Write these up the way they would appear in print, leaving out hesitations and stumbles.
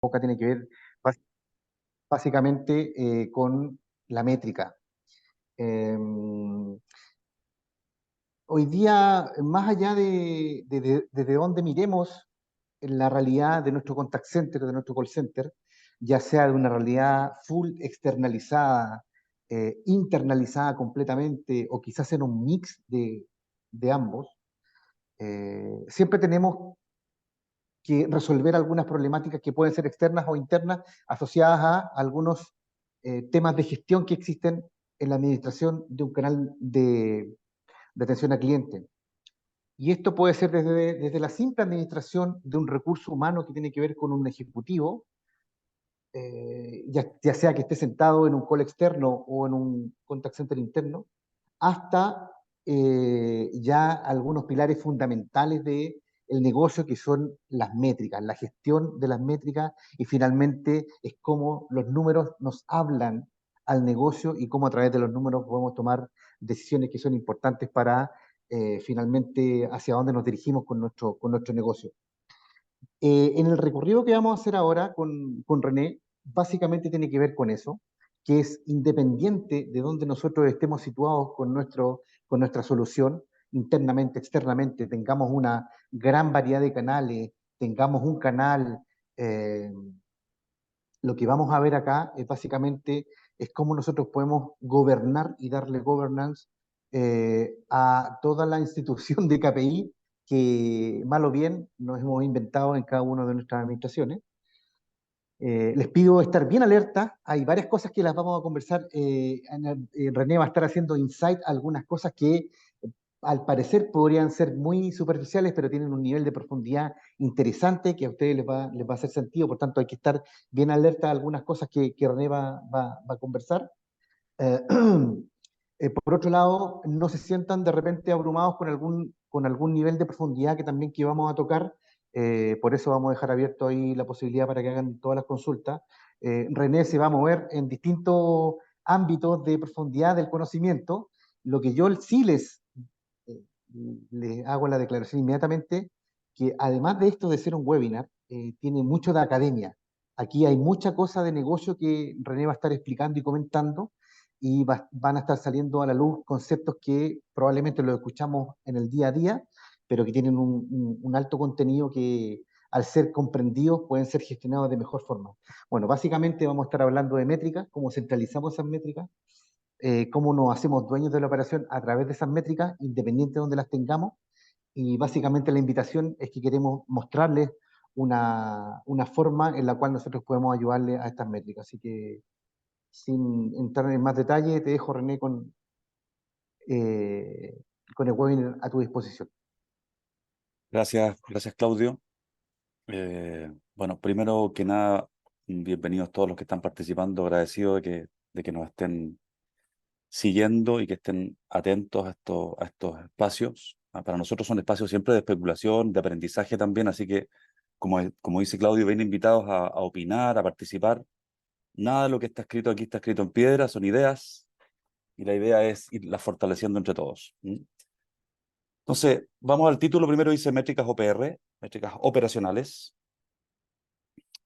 boca tiene que ver bas- básicamente con la métrica. Eh, Hoy día, más allá desde dónde miremos en la realidad de nuestro contact center, de nuestro call center, ya sea de una realidad full externalizada, internalizada completamente, o quizás en un mix de ambos, siempre tenemos que resolver algunas problemáticas que pueden ser externas o internas asociadas a algunos temas de gestión que existen en la administración de un canal de atención al cliente. Y esto puede ser desde la simple administración de un recurso humano que tiene que ver con un ejecutivo, ya sea que esté sentado en un call externo o en un contact center interno, hasta ya algunos pilares fundamentales de el negocio que son las métricas, la gestión de las métricas y finalmente es cómo los números nos hablan al negocio y cómo a través de los números podemos tomar decisiones que son importantes para finalmente hacia dónde nos dirigimos con nuestro negocio. En el recorrido que vamos a hacer ahora con René, básicamente tiene que ver con eso, que es independiente de donde nosotros estemos situados con nuestra solución, internamente, externamente, tengamos una gran variedad de canales, tengamos un canal, eh, lo que vamos a ver acá es básicamente es cómo nosotros podemos gobernar y darle governance a toda la institución de KPI que, mal o bien, nos hemos inventado en cada una de nuestras administraciones. Les pido estar bien alerta. Hay varias cosas que las vamos a conversar. René va a estar haciendo insight a algunas cosas que al parecer podrían ser muy superficiales, pero tienen un nivel de profundidad interesante que a ustedes les va a hacer sentido. Por tanto, hay que estar bien alerta a algunas cosas que René va a conversar. Eh, por otro lado, no se sientan de repente abrumados con algún nivel de profundidad que también que vamos a tocar. Por eso vamos a dejar abierto ahí la posibilidad para que hagan todas las consultas. René se va a mover en distintos ámbitos de profundidad del conocimiento. Lo que yo sí eh, les hago la declaración inmediatamente, que además de esto de ser un webinar, tiene mucho de academia. Aquí hay mucha cosa de negocio que René va a estar explicando y comentando y van a estar saliendo a la luz conceptos que probablemente los escuchamos en el día a día, pero que tienen un alto contenido que al ser comprendidos pueden ser gestionados de mejor forma. Bueno, básicamente vamos a estar hablando de métricas, cómo centralizamos esas métricas, cómo nos hacemos dueños de la operación a través de esas métricas, independiente de donde las tengamos, y básicamente la invitación es que queremos mostrarles una forma en la cual nosotros podemos ayudarle a estas métricas. Así que sin entrar en más detalle, te dejo, René, eh, con el webinar a tu disposición. Gracias, Claudio. Bueno, primero que nada, bienvenidos todos los que están participando, agradecido de que nos estén siguiendo y que estén atentos a estos espacios. Para nosotros son espacios siempre de especulación, de aprendizaje también, así que, como dice Claudio, ven invitados a opinar, a participar. Nada de lo que está escrito aquí está escrito en piedra, son ideas, y la idea es irlas fortaleciendo entre todos. Entonces, vamos al título. Primero dice métricas OPR, métricas operacionales,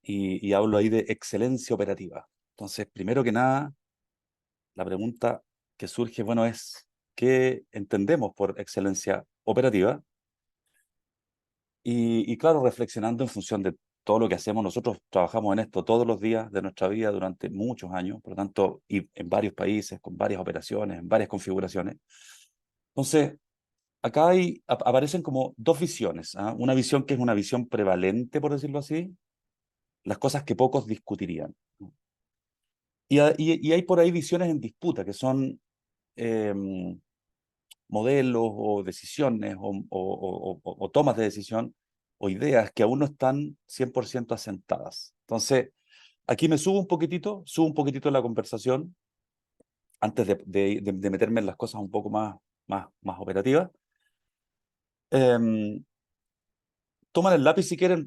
y hablo ahí de excelencia operativa. Entonces, primero que nada, la pregunta que surge, bueno, es ¿qué entendemos por excelencia operativa? Y claro, reflexionando en función de todo lo que hacemos, nosotros trabajamos en esto todos los días de nuestra vida durante muchos años, por lo tanto, y en varios países, con varias operaciones, en varias configuraciones. Entonces, acá aparecen como dos visiones, ¿ah? Una visión que es una visión prevalente, por decirlo así, las cosas que pocos discutirían, ¿no? Y hay por ahí visiones en disputa, que son eh, modelos o decisiones o tomas de decisión o ideas que aún no están 100% asentadas. Entonces, aquí me subo un poquitito la conversación antes de meterme en las cosas un poco más operativas. Eh, Toman el lápiz si quieren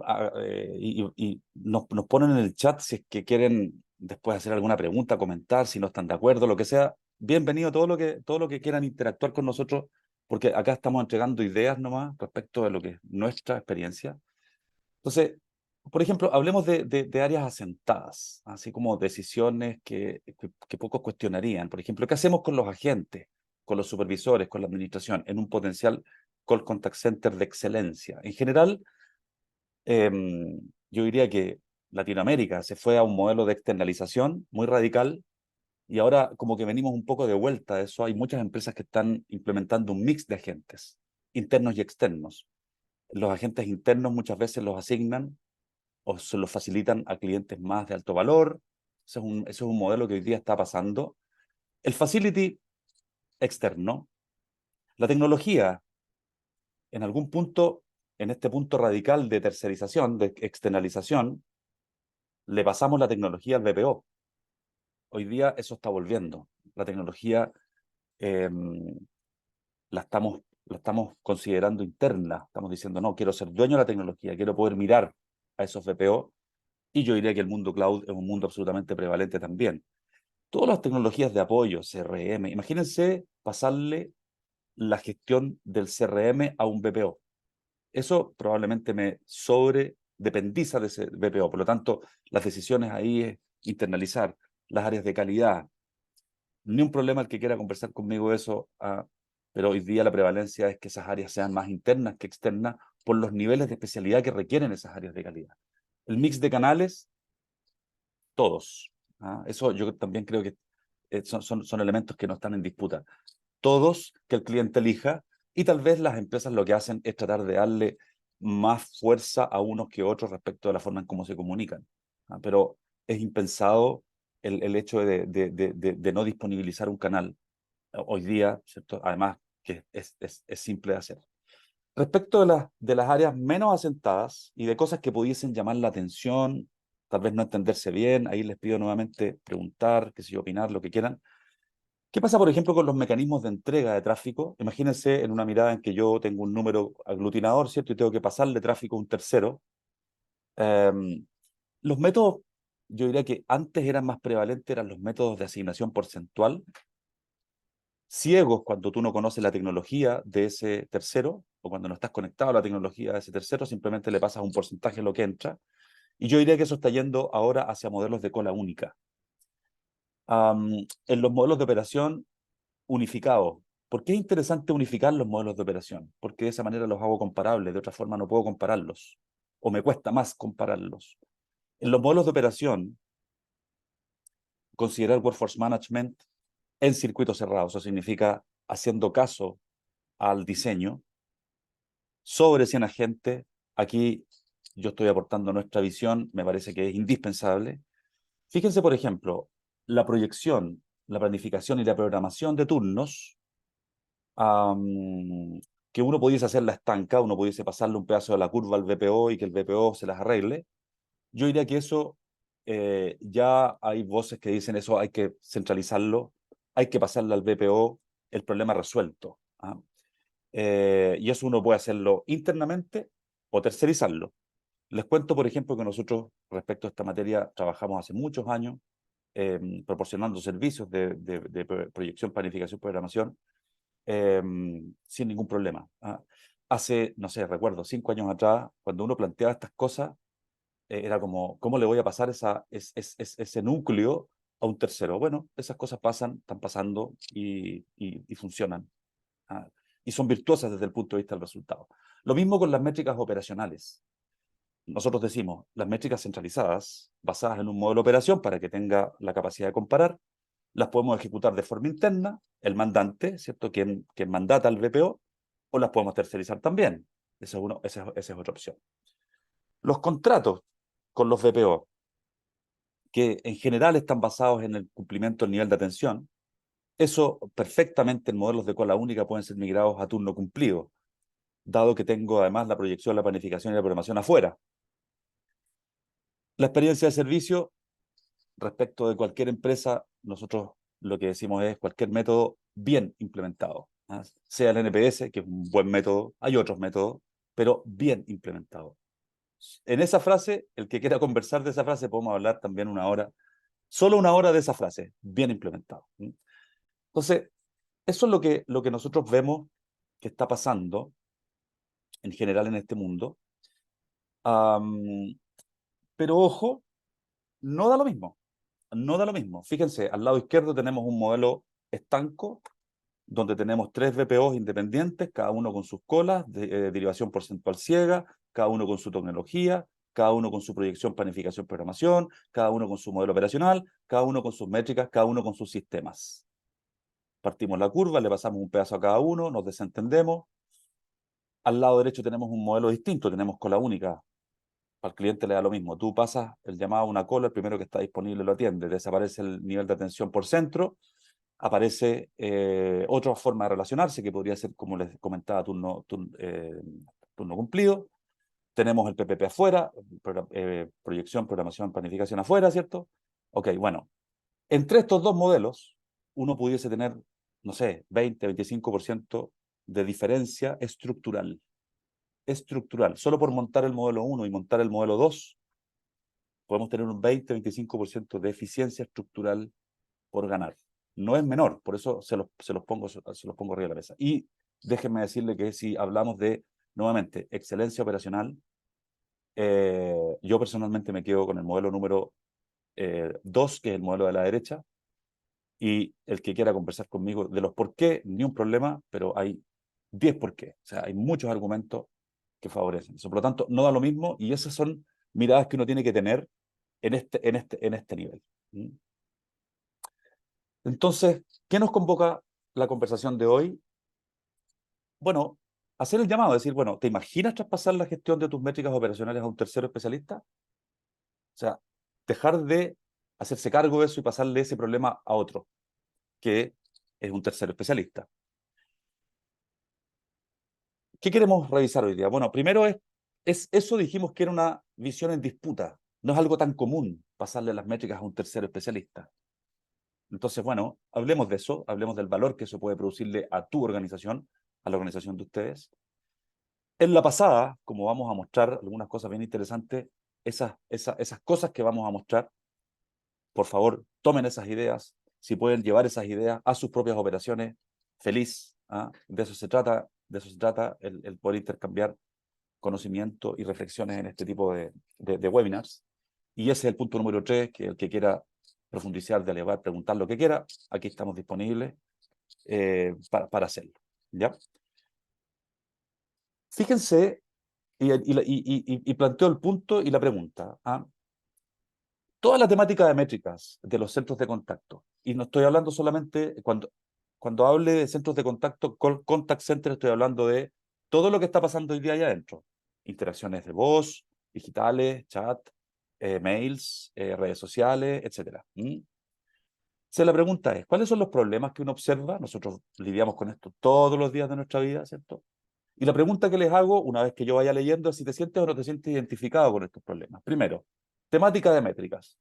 y nos ponen en el chat si es que quieren después hacer alguna pregunta, comentar, si no están de acuerdo, lo que sea. Bienvenido todo lo que quieran interactuar con nosotros, porque acá estamos entregando ideas nomás respecto de lo que es nuestra experiencia. Entonces, Por ejemplo, hablemos de áreas asentadas, así como decisiones que pocos cuestionarían. Por ejemplo, ¿qué hacemos con los agentes, con los supervisores, con la administración, en un potencial call contact center de excelencia? En general, yo diría que Latinoamérica se fue a un modelo de externalización muy radical y ahora como que venimos un poco de vuelta a eso. Hay muchas empresas que están implementando un mix de agentes, internos y externos. Los agentes internos muchas veces los asignan o se los facilitan a clientes más de alto valor. Ese es un modelo que hoy día está pasando. El facility externo, la tecnología, en algún punto, en este punto radical de tercerización, de externalización, le pasamos la tecnología al BPO. Hoy día eso está volviendo. La tecnología eh, la estamos considerando interna. Estamos diciendo, no, quiero ser dueño de la tecnología, quiero poder mirar a esos BPO. Y yo diría que el mundo cloud es un mundo absolutamente prevalente también. Todas las tecnologías de apoyo, CRM, imagínense pasarle la gestión del CRM a un BPO. Eso probablemente me sobredependiza de ese BPO. Por lo tanto, las decisiones ahí es internalizar las áreas de calidad. Ni un problema el que quiera conversar conmigo eso, pero hoy día la prevalencia es que esas áreas sean más internas que externas por los niveles de especialidad que requieren esas áreas de calidad. El mix de canales, todos. Eso yo también creo que son elementos que no están en disputa. Todos que el cliente elija, y tal vez las empresas lo que hacen es tratar de darle más fuerza a unos que otros respecto de la forma en cómo se comunican. Pero es impensado el hecho de no disponibilizar un canal hoy día, ¿cierto? Además que es simple de hacer. Respecto de las áreas menos asentadas y de cosas que pudiesen llamar la atención, tal vez no entenderse bien, ahí les pido nuevamente preguntar, qué sé yo, opinar, lo que quieran. ¿Qué pasa, por ejemplo, con los mecanismos de entrega de tráfico? Imagínense en una mirada en que yo tengo un número aglutinador, ¿cierto? Y tengo que pasarle tráfico a un tercero. Em, los métodos, yo diría que antes eran más prevalentes, eran los métodos de asignación porcentual, ciegos cuando tú no conoces la tecnología de ese tercero, o cuando no estás conectado a la tecnología de ese tercero, simplemente le pasas un porcentaje de lo que entra. Y yo diría que eso está yendo ahora hacia modelos de cola única. En los modelos de operación unificados. ¿Por qué es interesante unificar los modelos de operación? Porque de esa manera los hago comparables, de otra forma no puedo compararlos, o me cuesta más compararlos. En los modelos de operación, considerar Workforce Management en circuito cerrado, eso significa haciendo caso al diseño, sobre 100 agentes. Aquí yo estoy aportando nuestra visión, me parece que es indispensable. Fíjense, por ejemplo, la proyección, la planificación y la programación de turnos, que uno pudiese hacerla estanca, uno pudiese pasarle un pedazo de la curva al BPO y que el BPO se las arregle. Yo diría que eso, ya hay voces que dicen eso hay que centralizarlo, hay que pasarle al BPO el problema resuelto. Y eso uno puede hacerlo internamente o tercerizarlo. Les cuento, por ejemplo, que nosotros respecto a esta materia trabajamos hace muchos años proporcionando servicios de proyección, planificación, programación sin ningún problema. Hace, no sé, recuerdo, 5 años atrás, cuando uno planteaba estas cosas, era como, ¿cómo le voy a pasar ese núcleo a un tercero? Bueno, esas cosas pasan, están pasando y funcionan. ¿ah? Y son virtuosas desde el punto de vista del resultado. Lo mismo con las métricas operacionales. Nosotros decimos, las métricas centralizadas, basadas en un modelo de operación para que tenga la capacidad de comparar, las podemos ejecutar de forma interna, el mandante, ¿cierto? Quien mandata al BPO, o las podemos tercerizar también. Esa es otra opción. Los contratos con los BPO, que en general están basados en el cumplimiento del nivel de atención, eso perfectamente en modelos de cola única pueden ser migrados a turno cumplido, dado que tengo además la proyección, la planificación y la programación afuera. La experiencia de servicio, respecto de cualquier empresa, nosotros lo que decimos es cualquier método bien implementado. Sea el NPS, que es un buen método, hay otros métodos, pero bien implementado. En esa frase, el que quiera conversar de esa frase, podemos hablar también una hora, solo una hora de esa frase, bien implementado. Entonces, eso es lo que nosotros vemos que está pasando en general en este mundo. Pero ojo, no da lo mismo. No da lo mismo. Fíjense, al lado izquierdo tenemos un modelo estanco, donde tenemos 3 VPOs independientes, cada uno con sus colas, de derivación porcentual ciega, cada uno con su tecnología, cada uno con su proyección, planificación, programación, cada uno con su modelo operacional, cada uno con sus métricas, cada uno con sus sistemas. Partimos la curva, le pasamos un pedazo a cada uno, nos desentendemos. Al lado derecho tenemos un modelo distinto, tenemos cola única. Al cliente le da lo mismo. Tú pasas el llamado a una cola, el primero que está disponible lo atiende. Desaparece el nivel de atención por centro, aparece otra forma de relacionarse, que podría ser, como les comentaba, turno cumplido. Tenemos el PPP afuera, proyección, programación, planificación afuera, ¿cierto? Ok, bueno. Entre estos dos modelos, uno pudiese tener, no sé, 20, 25% de diferencia estructural. Estructural. Solo por montar el modelo 1 y montar el modelo 2, podemos tener un 20-25% de eficiencia estructural por ganar. No es menor, por eso se los pongo arriba de la mesa. Y déjenme decirle que si hablamos de, nuevamente, excelencia operacional, yo personalmente me quedo con el modelo número 2, que es el modelo de la derecha, y el que quiera conversar conmigo de los por qué, ni un problema, pero hay 10 por qué. O sea, hay muchos argumentos que favorecen eso. Por lo tanto, no da lo mismo, y esas son miradas que uno tiene que tener en este nivel. ¿Mm? Entonces, ¿qué nos convoca la conversación de hoy? Bueno, hacer el llamado, decir, bueno, ¿te imaginas traspasar la gestión de tus métricas operacionales a un tercero especialista? O sea, dejar de hacerse cargo de eso y pasarle ese problema a otro, que es un tercero especialista. ¿Qué queremos revisar hoy día? Bueno, primero es eso, dijimos que era una visión en disputa. No es algo tan común pasarle las métricas a un tercero especialista. Entonces, bueno, hablemos de eso, hablemos del valor que eso puede producirle a tu organización, a la organización de ustedes. En la pasada, como vamos a mostrar algunas cosas bien interesantes, esas cosas que vamos a mostrar, por favor, tomen esas ideas, si pueden llevar esas ideas a sus propias operaciones, feliz. ¿Ah? De eso se trata el poder intercambiar conocimiento y reflexiones en este tipo de webinars. Y ese es el punto número 3, que el que quiera profundizar, dialogar, preguntar lo que quiera, aquí estamos disponibles para hacerlo. ¿Ya? Fíjense, y planteo el punto y la pregunta. ¿Ah? Toda la temática de métricas de los centros de contacto, y no estoy hablando solamente, cuando hable de centros de contacto, contact center, estoy hablando de todo lo que está pasando hoy día allá adentro. Interacciones de voz, digitales, chat, mails, redes sociales, etc. Entonces la pregunta es, ¿cuáles son los problemas que uno observa? Nosotros lidiamos con esto todos los días de nuestra vida, ¿cierto? Y la pregunta que les hago, una vez que yo vaya leyendo, es si te sientes o no te sientes identificado con estos problemas. Primero, temática de métricas.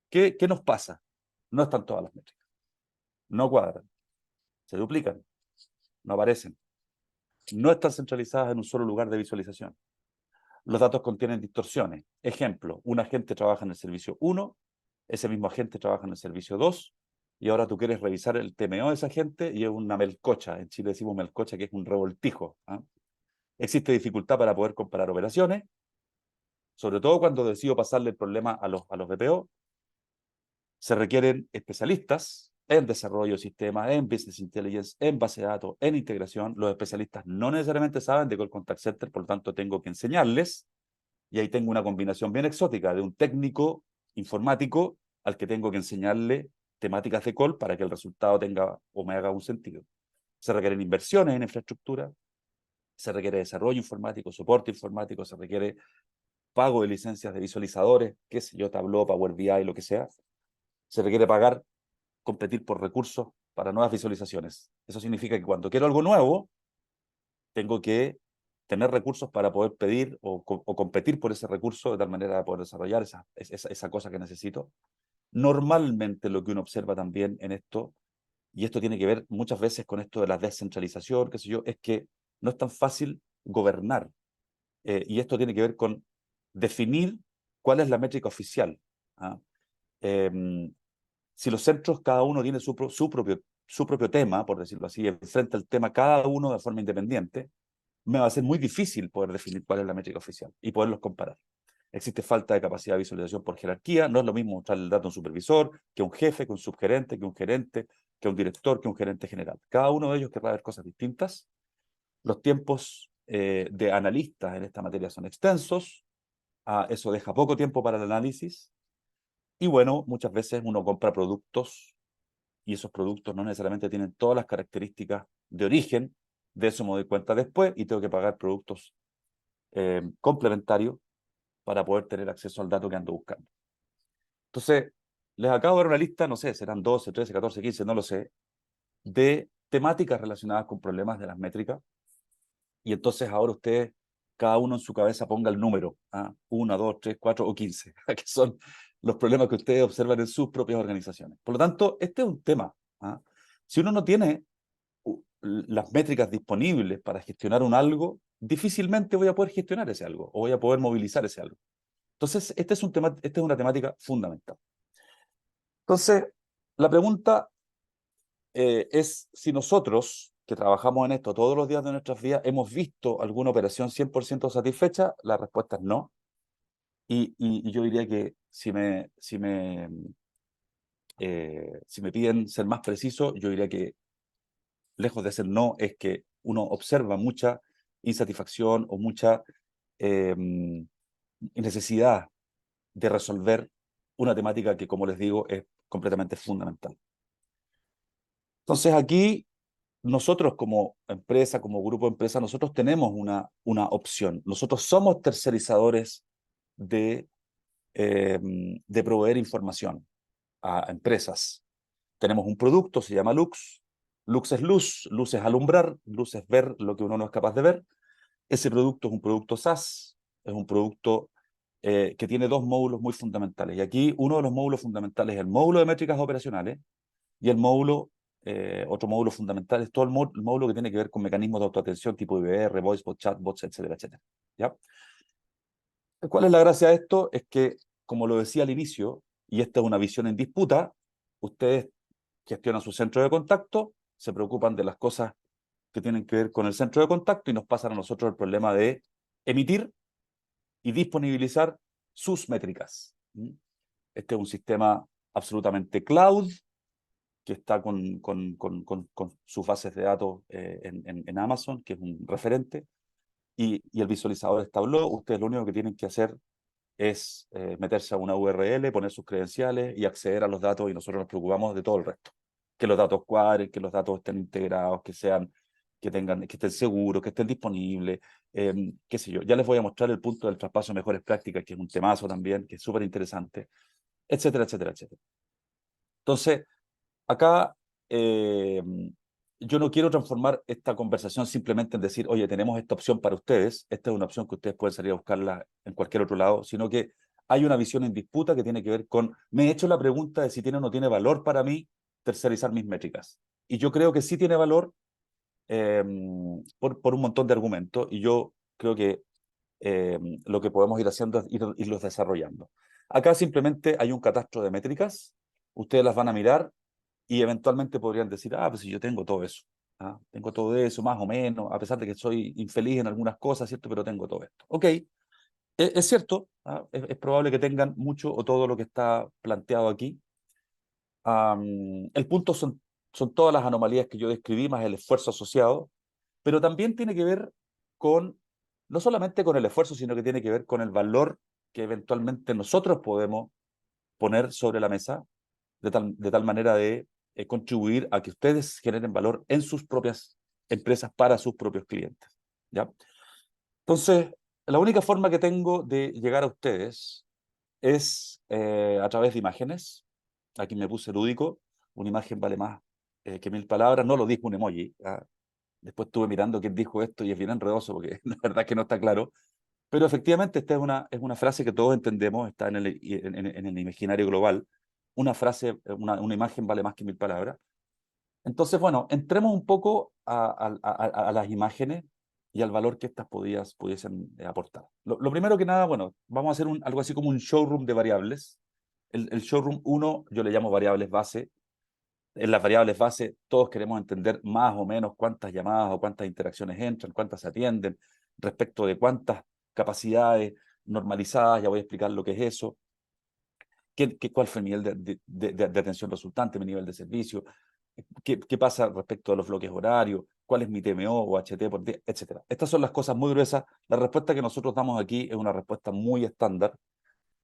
¿Qué nos pasa? No están todas las métricas. No cuadran. Se duplican. No aparecen. No están centralizadas en un solo lugar de visualización. Los datos contienen distorsiones. Ejemplo, un agente trabaja en el servicio 1, ese mismo agente trabaja en el servicio 2, y ahora tú quieres revisar el TMO de ese agente y es una melcocha. En Chile decimos melcocha, que es un revoltijo. ¿Ah? Existe dificultad para poder comparar operaciones, sobre todo cuando decido pasarle el problema a los BPO. Se requieren especialistas en desarrollo de sistemas, en business intelligence, en base de datos, en integración. Los especialistas no necesariamente saben de Call Contact Center, por lo tanto tengo que enseñarles, y ahí tengo una combinación bien exótica de un técnico informático al que tengo que enseñarle temáticas de call para que el resultado tenga o me haga un sentido. Se requieren inversiones en infraestructura, se requiere desarrollo informático, soporte informático, se requiere pago de licencias de visualizadores, qué sé yo, Tableau, Power BI, lo que sea. Se requiere pagar, competir por recursos para nuevas visualizaciones. Eso significa que cuando quiero algo nuevo, tengo que tener recursos para poder pedir o competir por ese recurso de tal manera de poder desarrollar esa cosa que necesito. Normalmente lo que uno observa también en esto, y esto tiene que ver muchas veces con esto de la descentralización, qué sé yo, es que no es tan fácil gobernar. Y esto tiene que ver con definir cuál es la métrica oficial. ¿Ah? Si los centros, cada uno tiene su propio tema, por decirlo así, enfrenta el tema cada uno de forma independiente, me va a ser muy difícil poder definir cuál es la métrica oficial y poderlos comparar. existe falta de capacidad de visualización por jerarquía, no es lo mismo mostrar el dato a un supervisor, que a un jefe, que a un subgerente, que a un gerente, que a un director, que a un gerente general. Cada uno de ellos querrá ver cosas distintas. Los tiempos de analistas en esta materia son extensos, eso deja poco tiempo para el análisis, y bueno, muchas veces uno compra productos y esos productos no necesariamente tienen todas las características de origen, de eso me doy cuenta después y tengo que pagar productos complementarios para poder tener acceso al dato que ando buscando. Entonces, les acabo de dar una lista, no sé, serán 12, 13, 14, 15, no lo sé, de temáticas relacionadas con problemas de las métricas. Y entonces ahora ustedes, cada uno en su cabeza ponga el número, 1, 2, 3, 4 o 15, que son los problemas que ustedes observan en sus propias organizaciones. Por lo tanto, este es un tema. Si uno no tiene las métricas disponibles para gestionar un algo, difícilmente voy a poder gestionar ese algo o voy a poder movilizar ese algo. Entonces, este es un tema, esta es una temática fundamental. Entonces, la pregunta es si nosotros, que trabajamos en esto todos los días de nuestras vidas, hemos visto alguna operación 100% satisfecha. La respuesta es no. Y yo diría que si me piden ser más preciso, yo diría que lejos de ser no, es que uno observa mucha insatisfacción o mucha eh, necesidad de resolver una temática que, como les digo, es completamente fundamental. Entonces aquí nosotros como empresa, como grupo de empresas, nosotros tenemos una opción. Nosotros somos tercerizadores de, de proveer información a empresas. Tenemos un producto, se llama Lux. Lux es luz, luz es alumbrar, luz es ver lo que uno no es capaz de ver. Ese producto es un producto SaaS, es un producto que tiene dos módulos muy fundamentales. Y aquí uno de los módulos fundamentales es el módulo de métricas operacionales y el módulo, otro módulo fundamental es todo el módulo que tiene que ver con mecanismos de autoatención tipo IVR, voicebot, chatbots, etcétera, etcétera. ¿Ya? ¿Cuál es la gracia de esto? Es que, como lo decía al inicio, y esta es una visión en disputa, ustedes gestionan su centro de contacto, se preocupan de las cosas que tienen que ver con el centro de contacto y nos pasan a nosotros el problema de emitir y disponibilizar sus métricas. Este es un sistema absolutamente cloud que está con sus bases de datos en Amazon, que es un referente, y el visualizador es Tableau. Ustedes lo único que tienen que hacer es meterse a una URL, poner sus credenciales y acceder a los datos, y nosotros nos preocupamos de todo el resto. Que los datos cuadren, que los datos estén integrados, que estén seguros, que estén disponibles, qué sé yo. Ya les voy a mostrar el punto del traspaso de mejores prácticas, que es un temazo también, que es súper interesante, etcétera, etcétera, etcétera. Entonces, acá yo no quiero transformar esta conversación simplemente en decir, oye, tenemos esta opción para ustedes, esta es una opción que ustedes pueden salir a buscarla en cualquier otro lado, sino que hay una visión en disputa que tiene que ver con, me he hecho la pregunta de si tiene o no tiene valor para mí tercerizar mis métricas. Y yo creo que sí tiene valor eh, por un montón de argumentos, y yo creo que lo que podemos ir haciendo es irlos desarrollando. Acá simplemente hay un catastro de métricas, ustedes las van a mirar y eventualmente podrían decir, pues si yo tengo todo eso, tengo todo eso más o menos, a pesar de que soy infeliz en algunas cosas, ¿cierto? Pero tengo todo esto. Ok, es cierto, es probable que tengan mucho o todo lo que está planteado aquí. El punto son todas las anomalías que yo describí, más el esfuerzo asociado, pero también tiene que ver con, no solamente con el esfuerzo, sino que tiene que ver con el valor que eventualmente nosotros podemos poner sobre la mesa de tal manera de contribuir a que ustedes generen valor en sus propias empresas para sus propios clientes. ¿Ya? Entonces, la única forma que tengo de llegar a ustedes es a través de imágenes. Aquí me puse lúdico, una imagen vale más que 1000 palabras, no lo dijo un emoji. Después estuve mirando quién dijo esto y es bien enredoso porque la verdad es que no está claro. Pero efectivamente esta es una frase que todos entendemos, está en el imaginario global. Una frase, una imagen vale más que 1000 palabras. Entonces, bueno, entremos un poco a las imágenes y al valor que estas pudiesen aportar. Lo primero que nada, bueno, vamos a hacer algo así como un showroom de variables. El showroom 1 yo le llamo variables base. En las variables base todos queremos entender más o menos cuántas llamadas o cuántas interacciones entran, cuántas se atienden, respecto de cuántas capacidades normalizadas, ya voy a explicar lo que es eso, cuál fue el nivel de atención resultante, mi nivel de servicio, qué pasa respecto a los bloques horarios, cuál es mi TMO o HT por día, etcétera. Estas son las cosas muy gruesas. La respuesta que nosotros damos aquí es una respuesta muy estándar.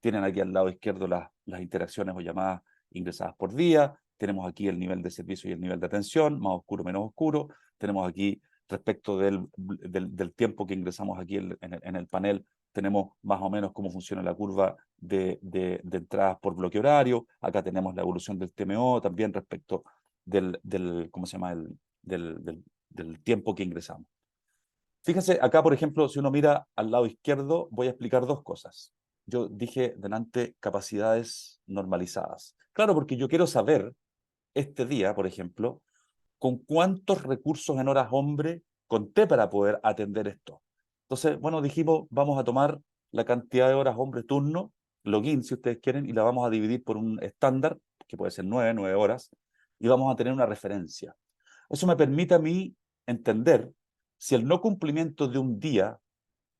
Tienen aquí al lado izquierdo las interacciones o llamadas ingresadas por día. Tenemos aquí el nivel de servicio y el nivel de atención, más oscuro, menos oscuro. Tenemos aquí, respecto del tiempo que ingresamos aquí en el panel, tenemos más o menos cómo funciona la curva de entradas por bloque horario. Acá tenemos la evolución del TMO, también respecto ¿cómo se llama? Del tiempo que ingresamos. Fíjense, acá, por ejemplo, si uno mira al lado izquierdo, voy a explicar dos cosas. Yo dije delante capacidades normalizadas. Claro, porque yo quiero saber este día, por ejemplo, con cuántos recursos en horas hombre conté para poder atender esto. Entonces, bueno, dijimos, vamos a tomar la cantidad de horas hombre turno, login si ustedes quieren, y la vamos a dividir por un estándar, que puede ser 9 horas, y vamos a tener una referencia. Eso me permite a mí entender si el no cumplimiento de un día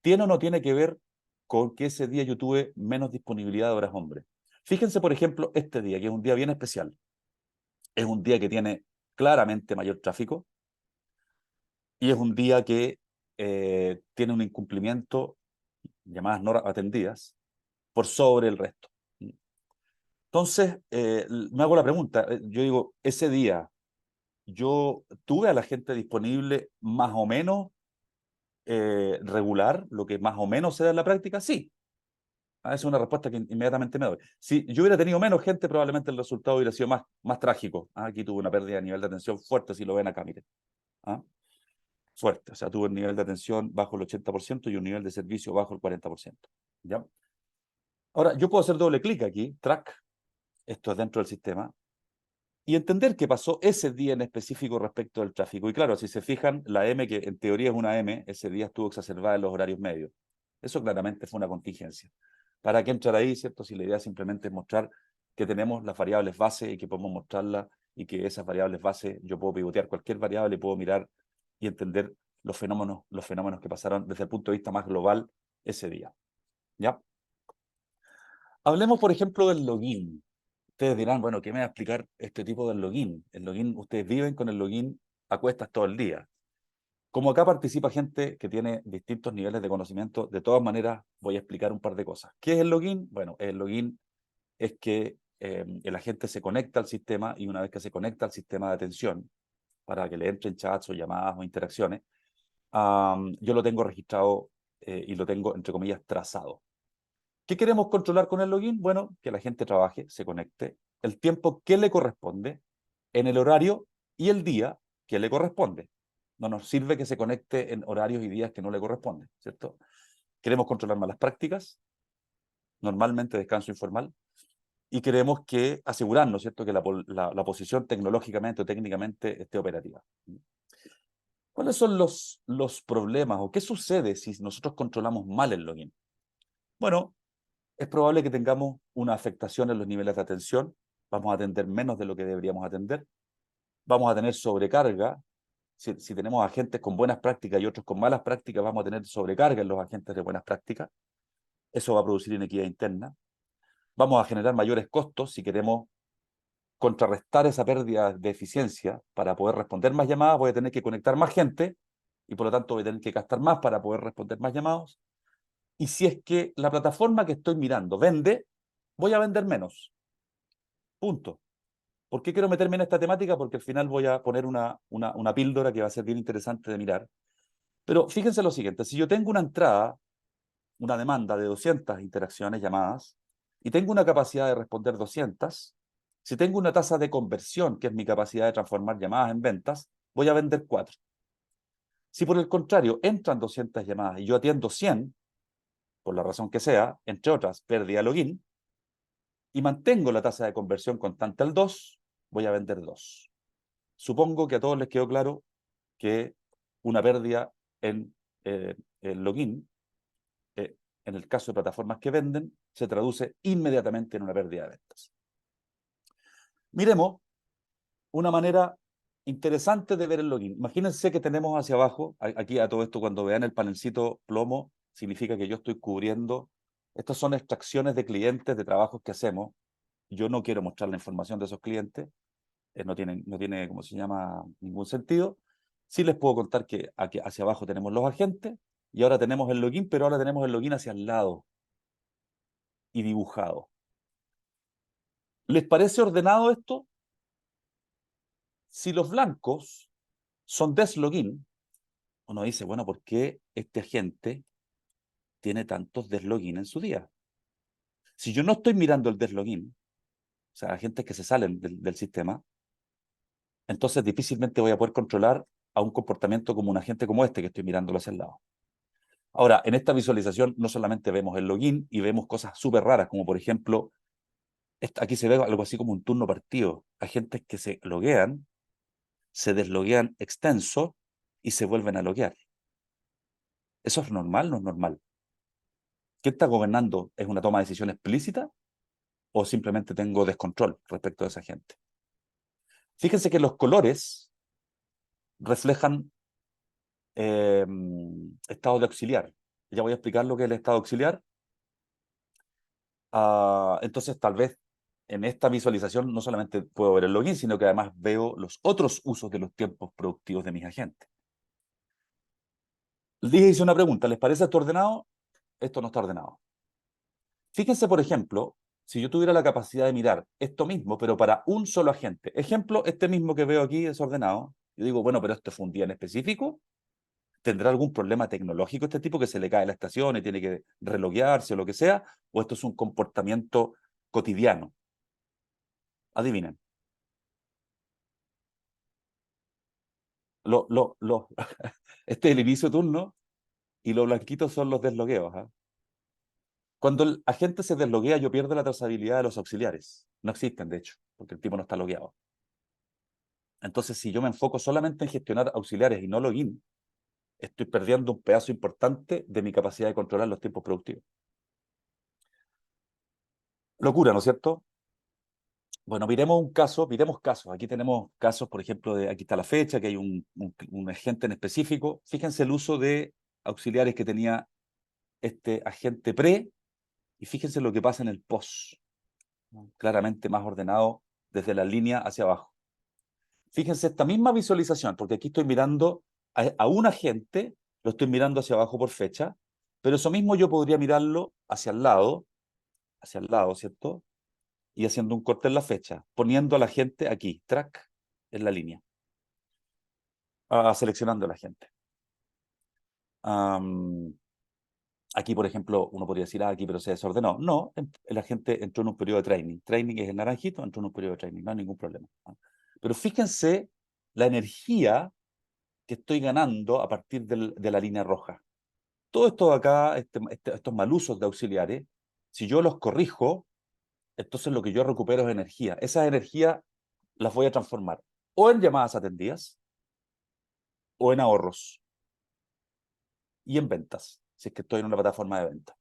tiene o no tiene que ver con que ese día yo tuve menos disponibilidad de horas hombre. Fíjense, por ejemplo, este día, que es un día bien especial. Es un día que tiene claramente mayor tráfico y es un día que tiene un incumplimiento, llamadas no atendidas, por sobre el resto. Entonces, me hago la pregunta, yo digo, ese día, ¿yo tuve a la gente disponible más o menos regular, lo que más o menos se da en la práctica? Sí. Esa es una respuesta que inmediatamente me doy. Si yo hubiera tenido menos gente, probablemente el resultado hubiera sido más trágico. Aquí tuve una pérdida de nivel de atención fuerte, si lo ven acá, miren. ¿Ah? Fuerte, o sea, tuve un nivel de atención bajo el 80% y un nivel de servicio bajo el 40%. ¿Ya? Ahora, yo puedo hacer doble clic aquí, track, esto es dentro del sistema, y entender qué pasó ese día en específico respecto del tráfico. Y claro, si se fijan, la M, que en teoría es una M, ese día estuvo exacerbada en los horarios medios. Eso claramente fue una contingencia. ¿Para qué entrar ahí, cierto? Si la idea simplemente es mostrar que tenemos las variables base y que podemos mostrarlas y que esas variables base, yo puedo pivotear cualquier variable y puedo mirar y entender los fenómenos que pasaron desde el punto de vista más global ese día. ¿Ya? Hablemos, por ejemplo, del login. Ustedes dirán, bueno, ¿qué me va a explicar este tipo del login? El login, ustedes viven con el login a cuestas todo el día. Como acá participa gente que tiene distintos niveles de conocimiento, de todas maneras voy a explicar un par de cosas. ¿Qué es el login? Bueno, el login es que el agente se conecta al sistema y una vez que se conecta al sistema de atención para que le entren chats o llamadas o interacciones, yo lo tengo registrado y lo tengo, entre comillas, trazado. ¿Qué queremos controlar con el login? Bueno, que la gente trabaje, se conecte, el tiempo que le corresponde, en el horario y el día que le corresponde. No nos sirve que se conecte en horarios y días que no le corresponden, ¿cierto? Queremos controlar malas prácticas, normalmente descanso informal, y queremos que asegurarnos, ¿cierto?, que la posición tecnológicamente o técnicamente esté operativa. ¿Cuáles son los problemas o qué sucede si nosotros controlamos mal el login? Bueno, es probable que tengamos una afectación en los niveles de atención, vamos a atender menos de lo que deberíamos atender, vamos a tener sobrecarga, si tenemos agentes con buenas prácticas y otros con malas prácticas, vamos a tener sobrecarga en los agentes de buenas prácticas, eso va a producir inequidad interna, vamos a generar mayores costos si queremos contrarrestar esa pérdida de eficiencia para poder responder más llamadas, voy a tener que conectar más gente y por lo tanto voy a tener que gastar más para poder responder más llamados. Y si es que la plataforma que estoy mirando vende, voy a vender menos. Punto. ¿Por qué quiero meterme en esta temática? Porque al final voy a poner una píldora que va a ser bien interesante de mirar. Pero fíjense lo siguiente, si yo tengo una entrada, una demanda de 200 interacciones llamadas, y tengo una capacidad de responder 200, si tengo una tasa de conversión, que es mi capacidad de transformar llamadas en ventas, voy a vender 4. Si por el contrario entran 200 llamadas y yo atiendo 100, por la razón que sea, entre otras, pérdida de login, y mantengo la tasa de conversión constante al 2, voy a vender 2. Supongo que a todos les quedó claro que una pérdida en el login, en el caso de plataformas que venden, se traduce inmediatamente en una pérdida de ventas. Miremos una manera interesante de ver el login. Imagínense que tenemos hacia abajo, aquí a todo esto, cuando vean el panelcito plomo, significa que yo estoy cubriendo Estas son extracciones de clientes, de trabajos que hacemos. Yo no quiero mostrar la información de esos clientes, no tiene, ¿cómo se llama?, ningún sentido. Sí les puedo contar que aquí, hacia abajo tenemos los agentes, y ahora tenemos el login, pero ahora tenemos el login hacia el lado y dibujado. ¿Les parece ordenado esto? Si los blancos son deslogin, uno dice, bueno, ¿por qué este agente tiene tantos deslogin en su día? Si yo no estoy mirando el deslogin, o sea, agentes que se salen del sistema, entonces difícilmente voy a poder controlar a un comportamiento como un agente como este que estoy mirándolo hacia el lado. Ahora, en esta visualización no solamente vemos el login y vemos cosas súper raras, como por ejemplo, aquí se ve algo así como un turno partido. Agentes que se loguean, se desloguean extenso y se vuelven a loguear. ¿Eso es normal? No es normal. ¿Quién está gobernando? ¿Es una toma de decisión explícita o simplemente tengo descontrol respecto a esa gente? Fíjense que los colores reflejan estado de auxiliar. Ya voy a explicar lo que es el estado auxiliar. Entonces, tal vez en esta visualización no solamente puedo ver el login, sino que además veo los otros usos de los tiempos productivos de mis agentes. Les hice una pregunta, ¿les parece esto ordenado? Esto no está ordenado. Fíjense, por ejemplo, si yo tuviera la capacidad de mirar esto mismo, pero para un solo agente. Ejemplo, este mismo que veo aquí desordenado. Yo digo, bueno, pero esto fue un día en específico. ¿Tendrá algún problema tecnológico este tipo que se le cae la estación y tiene que reloguearse o lo que sea? ¿O esto es un comportamiento cotidiano? Adivinen. Este es el inicio de turno y los blanquitos son los deslogueos. ¿Ah? Cuando el agente se desloguea, yo pierdo la trazabilidad de los auxiliares. No existen, de hecho, porque el tipo no está logueado. Entonces, si yo me enfoco solamente en gestionar auxiliares y no login, estoy perdiendo un pedazo importante de mi capacidad de controlar los tiempos productivos. Locura, ¿no es cierto? Bueno, miremos casos. Aquí tenemos casos, por ejemplo, aquí está la fecha, que hay un agente en específico. Fíjense el uso de auxiliares que tenía este agente pre, y fíjense lo que pasa en el post. Claramente más ordenado desde la línea hacia abajo. Fíjense esta misma visualización, porque aquí estoy mirando a un agente, lo estoy mirando hacia abajo por fecha, pero eso mismo yo podría mirarlo hacia el lado, ¿cierto? Y haciendo un corte en la fecha, poniendo a la gente aquí, track, en la línea, seleccionando a la gente. Aquí, por ejemplo, uno podría decir, aquí, pero se desordenó. No, la gente entró en un periodo de training. Training es el naranjito, entró en un periodo de training, no hay ningún problema. Pero fíjense la energía que estoy ganando a partir de la línea roja. Todo esto de acá, estos mal usos de auxiliares, si yo los corrijo, entonces lo que yo recupero es energía. Esa energía las voy a transformar o en llamadas atendidas, o en ahorros, y en ventas, si es que estoy en una plataforma de venta.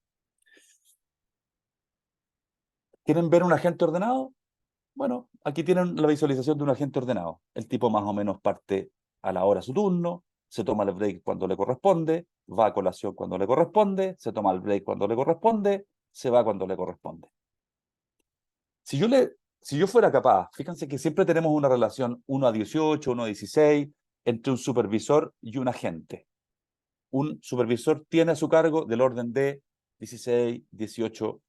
¿Quieren ver un agente ordenado? Bueno, aquí tienen la visualización de un agente ordenado. El tipo más o menos parte a la hora su turno, se toma el break cuando le corresponde, va a colación cuando le corresponde, se toma el break cuando le corresponde, se va cuando le corresponde. Si yo fuera capaz, fíjense que siempre tenemos una relación 1:18, 1:16, entre un supervisor y un agente. Un supervisor tiene a su cargo del orden de 16, 18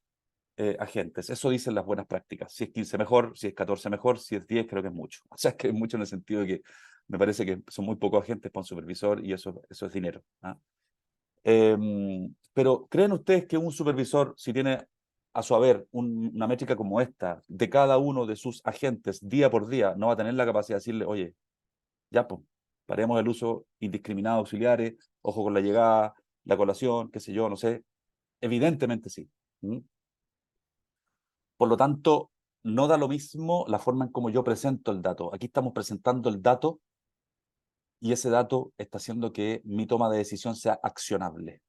agentes. Eso dicen las buenas prácticas. Si es 15 mejor, si es 14 mejor, si es 10 creo que es mucho. O sea, es que es mucho en el sentido de que me parece que son muy pocos agentes para un supervisor y eso es dinero. ¿Ah? Pero ¿creen ustedes que un supervisor, si tiene a su haber una métrica como esta, de cada uno de sus agentes día por día, no va a tener la capacidad de decirle, oye, ya, pues, paremos el uso indiscriminado de auxiliares, ojo con la llegada, la colación, qué sé yo, no sé? Evidentemente sí. ¿Mm? Por lo tanto, no da lo mismo la forma en cómo yo presento el dato. Aquí estamos presentando el dato y ese dato está haciendo que mi toma de decisión sea accionable.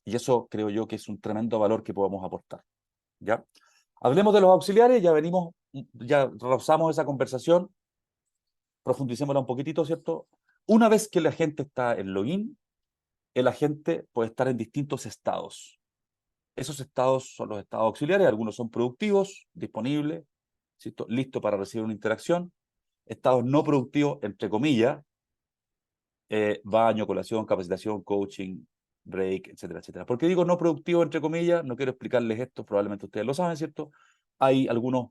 Y eso creo yo que es un tremendo valor que podemos aportar. ¿Ya? Hablemos de los auxiliares, ya rozamos esa conversación, profundicémosla un poquitito, ¿cierto? Una vez que el agente está en login, el agente puede estar en distintos estados. Esos estados son los estados auxiliares, algunos son productivos, disponibles, ¿cierto? Listos para recibir una interacción. Estados no productivos, entre comillas, baño, colación, capacitación, coaching, break, etcétera, etcétera. ¿Por qué digo no productivo, entre comillas? No quiero explicarles esto, probablemente ustedes lo saben, ¿cierto? Hay algunos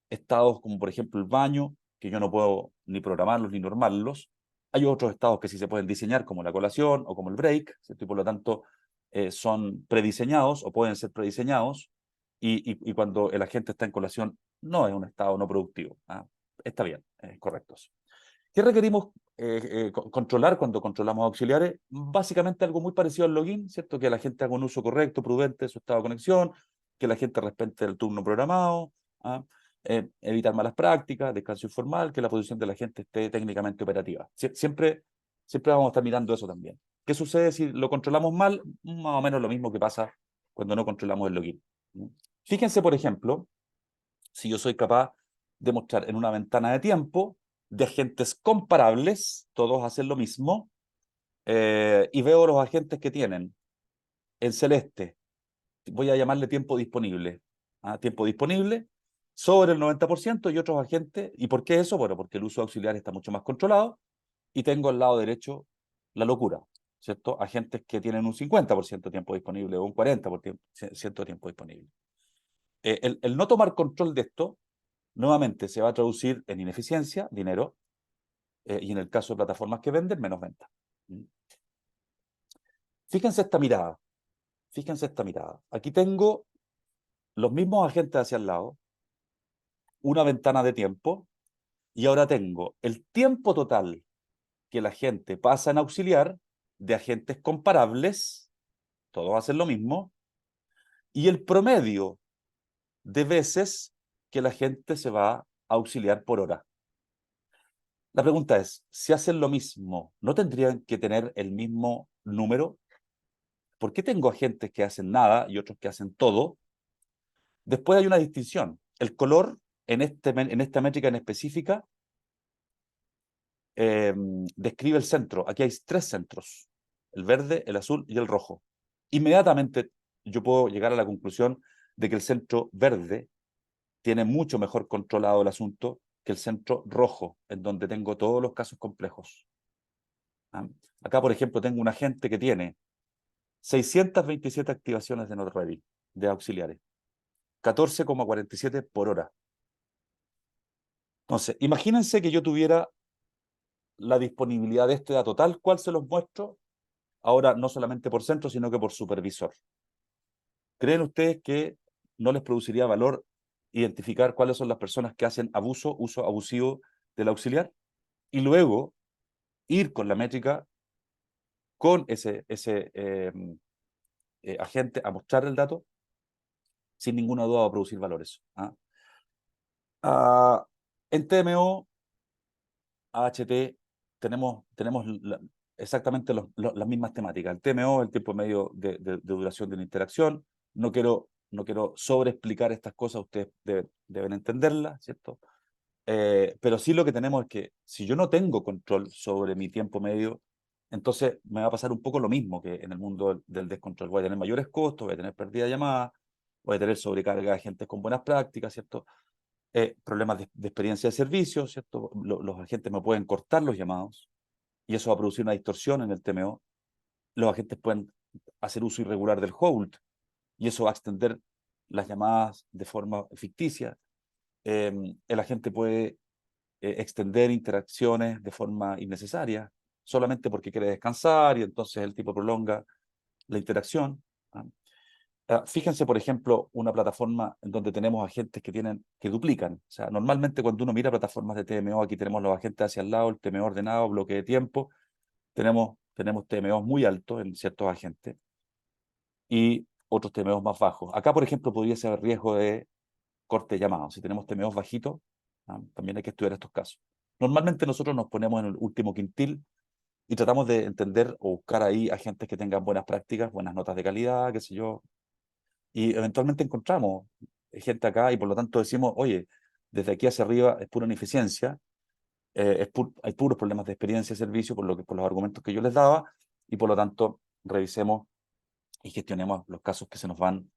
estados, como por ejemplo el baño, que yo no puedo ni programarlos ni normarlos. Hay otros estados que sí se pueden diseñar, como la colación o como el break, ¿cierto? Y por lo tanto son prediseñados o pueden ser prediseñados. Y cuando el agente está en colación, no es un estado no productivo. ¿Ah? Está bien, es correcto eso. ¿Qué requerimos controlar cuando controlamos auxiliares? Básicamente algo muy parecido al login, ¿cierto? Que la gente haga un uso correcto, prudente de su estado de conexión, que la gente respete el turno programado, ¿ah? Evitar malas prácticas, descanso informal, que la posición de la gente esté técnicamente operativa. Siempre vamos a estar mirando eso también. ¿Qué sucede si lo controlamos mal? Más o menos lo mismo que pasa cuando no controlamos el login. Fíjense, por ejemplo, si yo soy capaz de mostrar en una ventana de tiempo de agentes comparables, todos hacen lo mismo, y veo los agentes que tienen en celeste, voy a llamarle tiempo disponible, ¿ah? Tiempo disponible sobre el 90% y otros agentes. ¿Y por qué eso? Bueno, porque el uso auxiliar está mucho más controlado y tengo al lado derecho la locura, ¿cierto? Agentes que tienen un 50% de tiempo disponible o un 40% de tiempo disponible. El no tomar control de esto nuevamente se va a traducir en ineficiencia, dinero, y en el caso de plataformas que venden, menos venta. Fíjense esta mirada, fíjense esta mirada. Aquí tengo los mismos agentes hacia el lado, una ventana de tiempo, y ahora tengo el tiempo total que la gente pasa en auxiliar de agentes comparables, todos hacen lo mismo, y el promedio de veces que la gente se va a auxiliar por hora. La pregunta es, si hacen lo mismo, ¿no tendrían que tener el mismo número? ¿Por qué tengo agentes que hacen nada y otros que hacen todo? Después hay una distinción. El color en esta métrica en específica describe el centro. Aquí hay 3 centros, el verde, el azul y el rojo. Inmediatamente yo puedo llegar a la conclusión de que el centro verde tiene mucho mejor controlado el asunto que el centro rojo, en donde tengo todos los casos complejos. ¿Ah? Acá, por ejemplo, tengo un agente que tiene 627 activaciones de NodeReady, de auxiliares, 14,47 por hora. Entonces, imagínense que yo tuviera la disponibilidad de este dato tal cual se los muestro, ahora no solamente por centro, sino que por supervisor. ¿Creen ustedes que no les produciría valor identificar cuáles son las personas que hacen uso abusivo del auxiliar? Y luego ir con la métrica, con ese agente a mostrar el dato, sin ninguna duda va a producir valores. ¿Ah? En TMO, AHT, tenemos exactamente las mismas temáticas. El TMO, el tiempo medio de duración de una interacción. No quiero sobreexplicar estas cosas, ustedes deben entenderlas, ¿cierto? Pero sí lo que tenemos es que si yo no tengo control sobre mi tiempo medio, entonces me va a pasar un poco lo mismo que en el mundo del descontrol. Voy a tener mayores costos, voy a tener pérdida de llamadas, voy a tener sobrecarga de agentes con buenas prácticas, ¿cierto? Problemas de experiencia de servicio, ¿cierto? Los agentes me pueden cortar los llamados y eso va a producir una distorsión en el TMO. Los agentes pueden hacer uso irregular del hold y eso va a extender las llamadas de forma ficticia. El agente puede extender interacciones de forma innecesaria solamente porque quiere descansar y entonces el tipo prolonga la interacción. ¿Ah? Fíjense, por ejemplo, una plataforma en donde tenemos agentes que duplican. O sea, normalmente cuando uno mira plataformas de TMO, aquí tenemos los agentes hacia el lado, el TMO ordenado, bloque de tiempo, tenemos TMOs muy altos en ciertos agentes y otros TMOs más bajos. Acá, por ejemplo, podría ser riesgo de corte de llamado. Si tenemos TMOs bajitos, también hay que estudiar estos casos. Normalmente nosotros nos ponemos en el último quintil y tratamos de entender o buscar ahí agentes que tengan buenas prácticas, buenas notas de calidad, qué sé yo, y eventualmente encontramos gente acá y por lo tanto decimos, oye, desde aquí hacia arriba es pura ineficiencia, hay puros problemas de experiencia y servicio por los argumentos que yo les daba y por lo tanto revisemos y gestionemos los casos que se nos van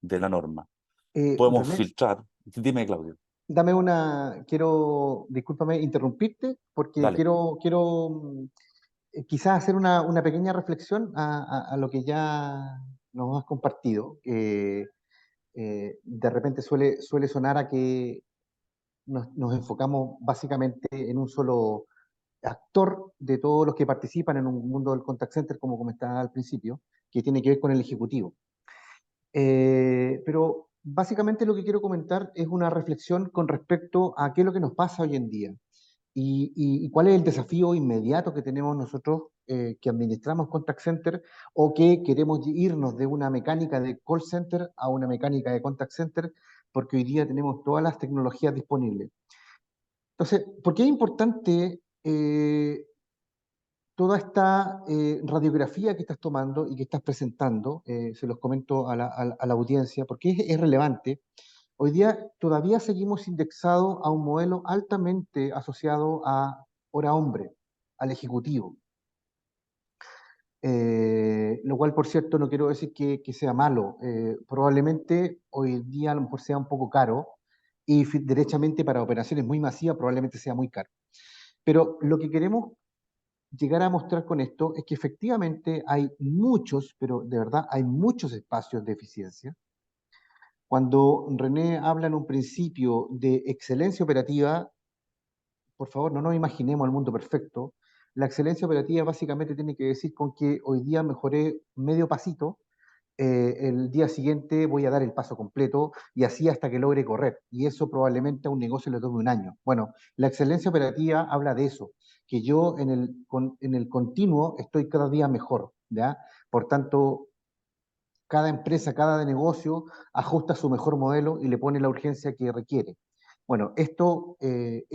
de la norma. Podemos René, filtrar. Dime, Claudio. discúlpame interrumpirte, porque Dale. quizás hacer una pequeña reflexión a lo que ya nos has compartido. De repente suele sonar a que nos enfocamos básicamente en un solo actor de todos los que participan en un mundo del contact center, como comentaba al principio, que tiene que ver con el ejecutivo. Pero básicamente lo que quiero comentar es una reflexión con respecto a qué es lo que nos pasa hoy en día y cuál es el desafío inmediato que tenemos nosotros que administramos contact center o que queremos irnos de una mecánica de call center a una mecánica de contact center, porque hoy día tenemos todas las tecnologías disponibles. Entonces, ¿por qué es importante toda esta radiografía que estás tomando y que estás presentando? Se los comento a la audiencia, porque es relevante. Hoy día todavía seguimos indexados a un modelo altamente asociado a hora hombre, al ejecutivo. Lo cual, por cierto, no quiero decir que sea malo. Probablemente hoy día a lo mejor sea un poco caro y derechamente para operaciones muy masivas probablemente sea muy caro. Pero lo que queremos llegar a mostrar con esto es que efectivamente hay muchos, pero de verdad hay muchos espacios de eficiencia. Cuando René habla en un principio de excelencia operativa, por favor, no nos imaginemos el mundo perfecto. La excelencia operativa básicamente tiene que decir con que hoy día mejoré medio pasito, el día siguiente voy a dar el paso completo y así hasta que logre correr. Y eso probablemente a un negocio le tome un año. Bueno, la excelencia operativa habla de eso, que yo en el continuo estoy cada día mejor, ¿ya? Por tanto, cada empresa, cada negocio ajusta su mejor modelo y le pone la urgencia que requiere. Bueno, eso de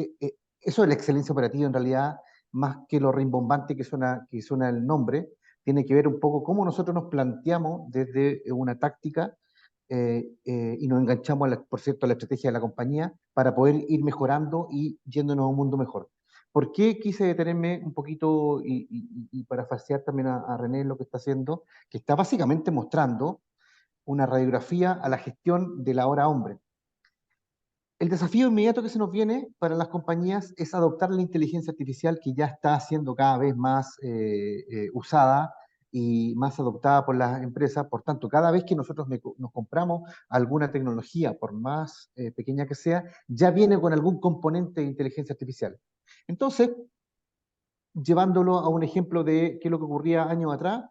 la excelencia operativa en realidad, más que lo rimbombante que suena el nombre, tiene que ver un poco cómo nosotros nos planteamos desde una táctica y nos enganchamos, por cierto, a la estrategia de la compañía para poder ir mejorando y yéndonos a un mundo mejor. ¿Por qué quise detenerme un poquito y para facear también a René en lo que está haciendo? Que está básicamente mostrando una radiografía a la gestión de la hora hombre. El desafío inmediato que se nos viene para las compañías es adoptar la inteligencia artificial que ya está siendo cada vez más usada y más adoptada por las empresas. Por tanto, cada vez que nosotros nos compramos alguna tecnología, por más pequeña que sea, ya viene con algún componente de inteligencia artificial. Entonces, llevándolo a un ejemplo de qué es lo que ocurría años atrás,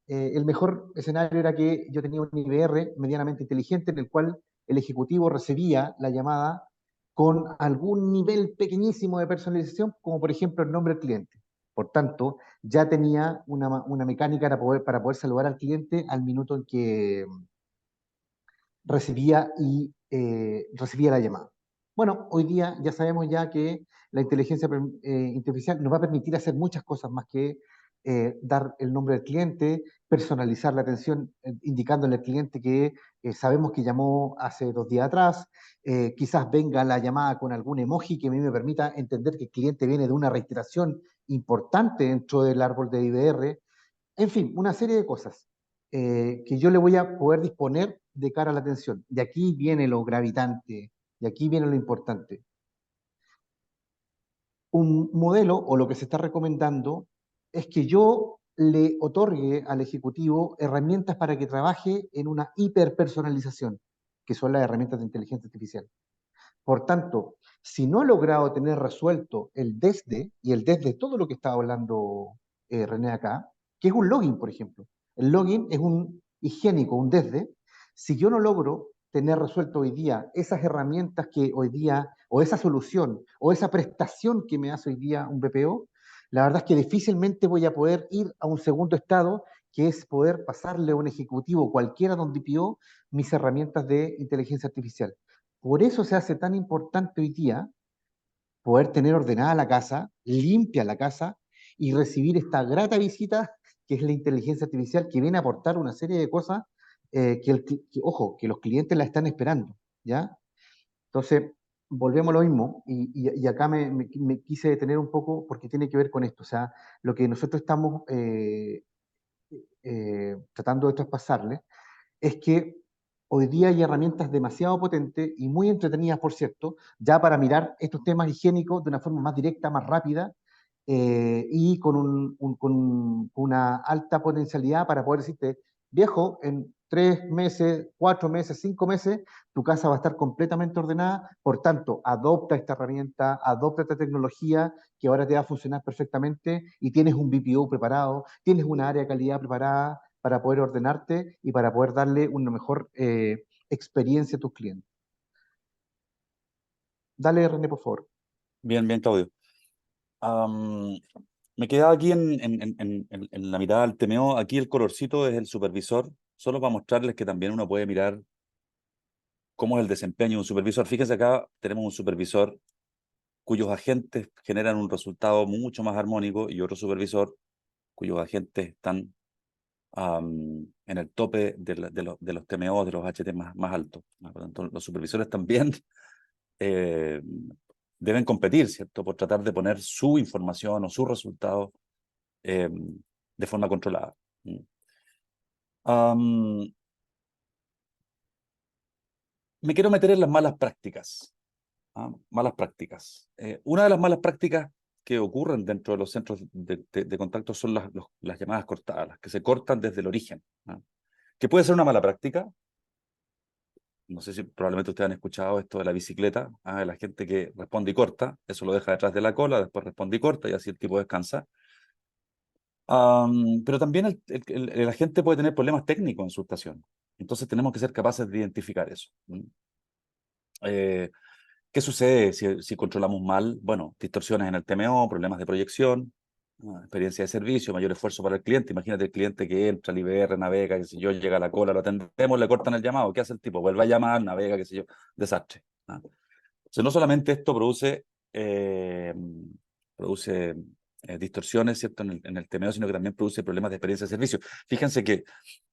el mejor escenario era que yo tenía un IVR medianamente inteligente en el cual el ejecutivo recibía la llamada con algún nivel pequeñísimo de personalización, como por ejemplo el nombre del cliente. Por tanto, ya tenía una mecánica para poder saludar al cliente al minuto en que recibía la llamada. Bueno, hoy día ya sabemos ya que la inteligencia artificial nos va a permitir hacer muchas cosas más que dar el nombre del cliente, personalizar la atención, indicándole al cliente que sabemos que llamó hace 2 días atrás, quizás venga la llamada con algún emoji que a mí me permita entender que el cliente viene de una reiteración importante dentro del árbol de IBR, en fin, una serie de cosas que yo le voy a poder disponer de cara a la atención. De aquí viene lo gravitante, de aquí viene lo importante. Un modelo, o lo que se está recomendando, es que yo le otorgue al ejecutivo herramientas para que trabaje en una hiperpersonalización, que son las herramientas de inteligencia artificial. Por tanto, si no he logrado tener resuelto el desde, y el desde todo lo que estaba hablando René acá, que es un login, por ejemplo. El login es un higiénico, un desde. Si yo no logro tener resuelto hoy día esas herramientas que hoy día, o esa solución, o esa prestación que me hace hoy día un BPO, la verdad es que difícilmente voy a poder ir a un segundo estado, que es poder pasarle a un ejecutivo cualquiera donde BPO mis herramientas de inteligencia artificial. Por eso se hace tan importante hoy día poder tener ordenada la casa, limpia la casa y recibir esta grata visita que es la inteligencia artificial que viene a aportar una serie de cosas ojo, que los clientes la están esperando, ¿ya? Entonces, volvemos a lo mismo y acá me quise detener un poco porque tiene que ver con esto, o sea, lo que nosotros estamos tratando de traspasarles, es que hoy día hay herramientas demasiado potentes y muy entretenidas, por cierto, ya para mirar estos temas higiénicos de una forma más directa, más rápida, y con, con una alta potencialidad para poder decirte, viejo, en 3 meses, 4 meses, 5 meses, tu casa va a estar completamente ordenada, por tanto, adopta esta herramienta, adopta esta tecnología que ahora te va a funcionar perfectamente y tienes un BPO preparado, tienes una área de calidad preparada para poder ordenarte y para poder darle una mejor experiencia a tus clientes. Dale, René, por favor. Bien, bien, Claudio. Am, Me quedaba aquí en la mirada del TMO. Aquí el colorcito es el supervisor, solo para mostrarles que también uno puede mirar cómo es el desempeño de un supervisor. Fíjense acá, tenemos un supervisor cuyos agentes generan un resultado mucho más armónico y otro supervisor cuyos agentes están en el tope de los TMO, de los HT más altos. Por lo tanto, los supervisores también eh, deben competir, ¿cierto? Por tratar de poner su información o sus resultados eh, de forma controlada. Um, Me quiero meter en las malas prácticas. Malas prácticas. Una de las malas prácticas que ocurren dentro de los centros de contacto son las llamadas cortadas, las que se cortan desde el origen. Que puede ser una mala práctica. No sé si probablemente ustedes han escuchado esto de la bicicleta, de la gente que responde y corta, eso lo deja detrás de la cola, después responde y corta y así el tipo descansa. Pero también el agente puede tener problemas técnicos en su estación. Entonces tenemos que ser capaces de identificar eso. Eh, ¿Qué sucede si controlamos mal? Bueno, distorsiones en el TMO, problemas de proyección, experiencia de servicio, mayor esfuerzo para el cliente. Imagínate el cliente que entra al IBR, navega, qué sé yo, llega a la cola, lo atendemos, le cortan el llamado. ¿Qué hace el tipo? Vuelve a llamar, navega, qué sé yo, desastre. Entonces, no solamente esto eh, produce distorsiones, ¿cierto? En el TMO, sino que también produce problemas de experiencia de servicio. Fíjense que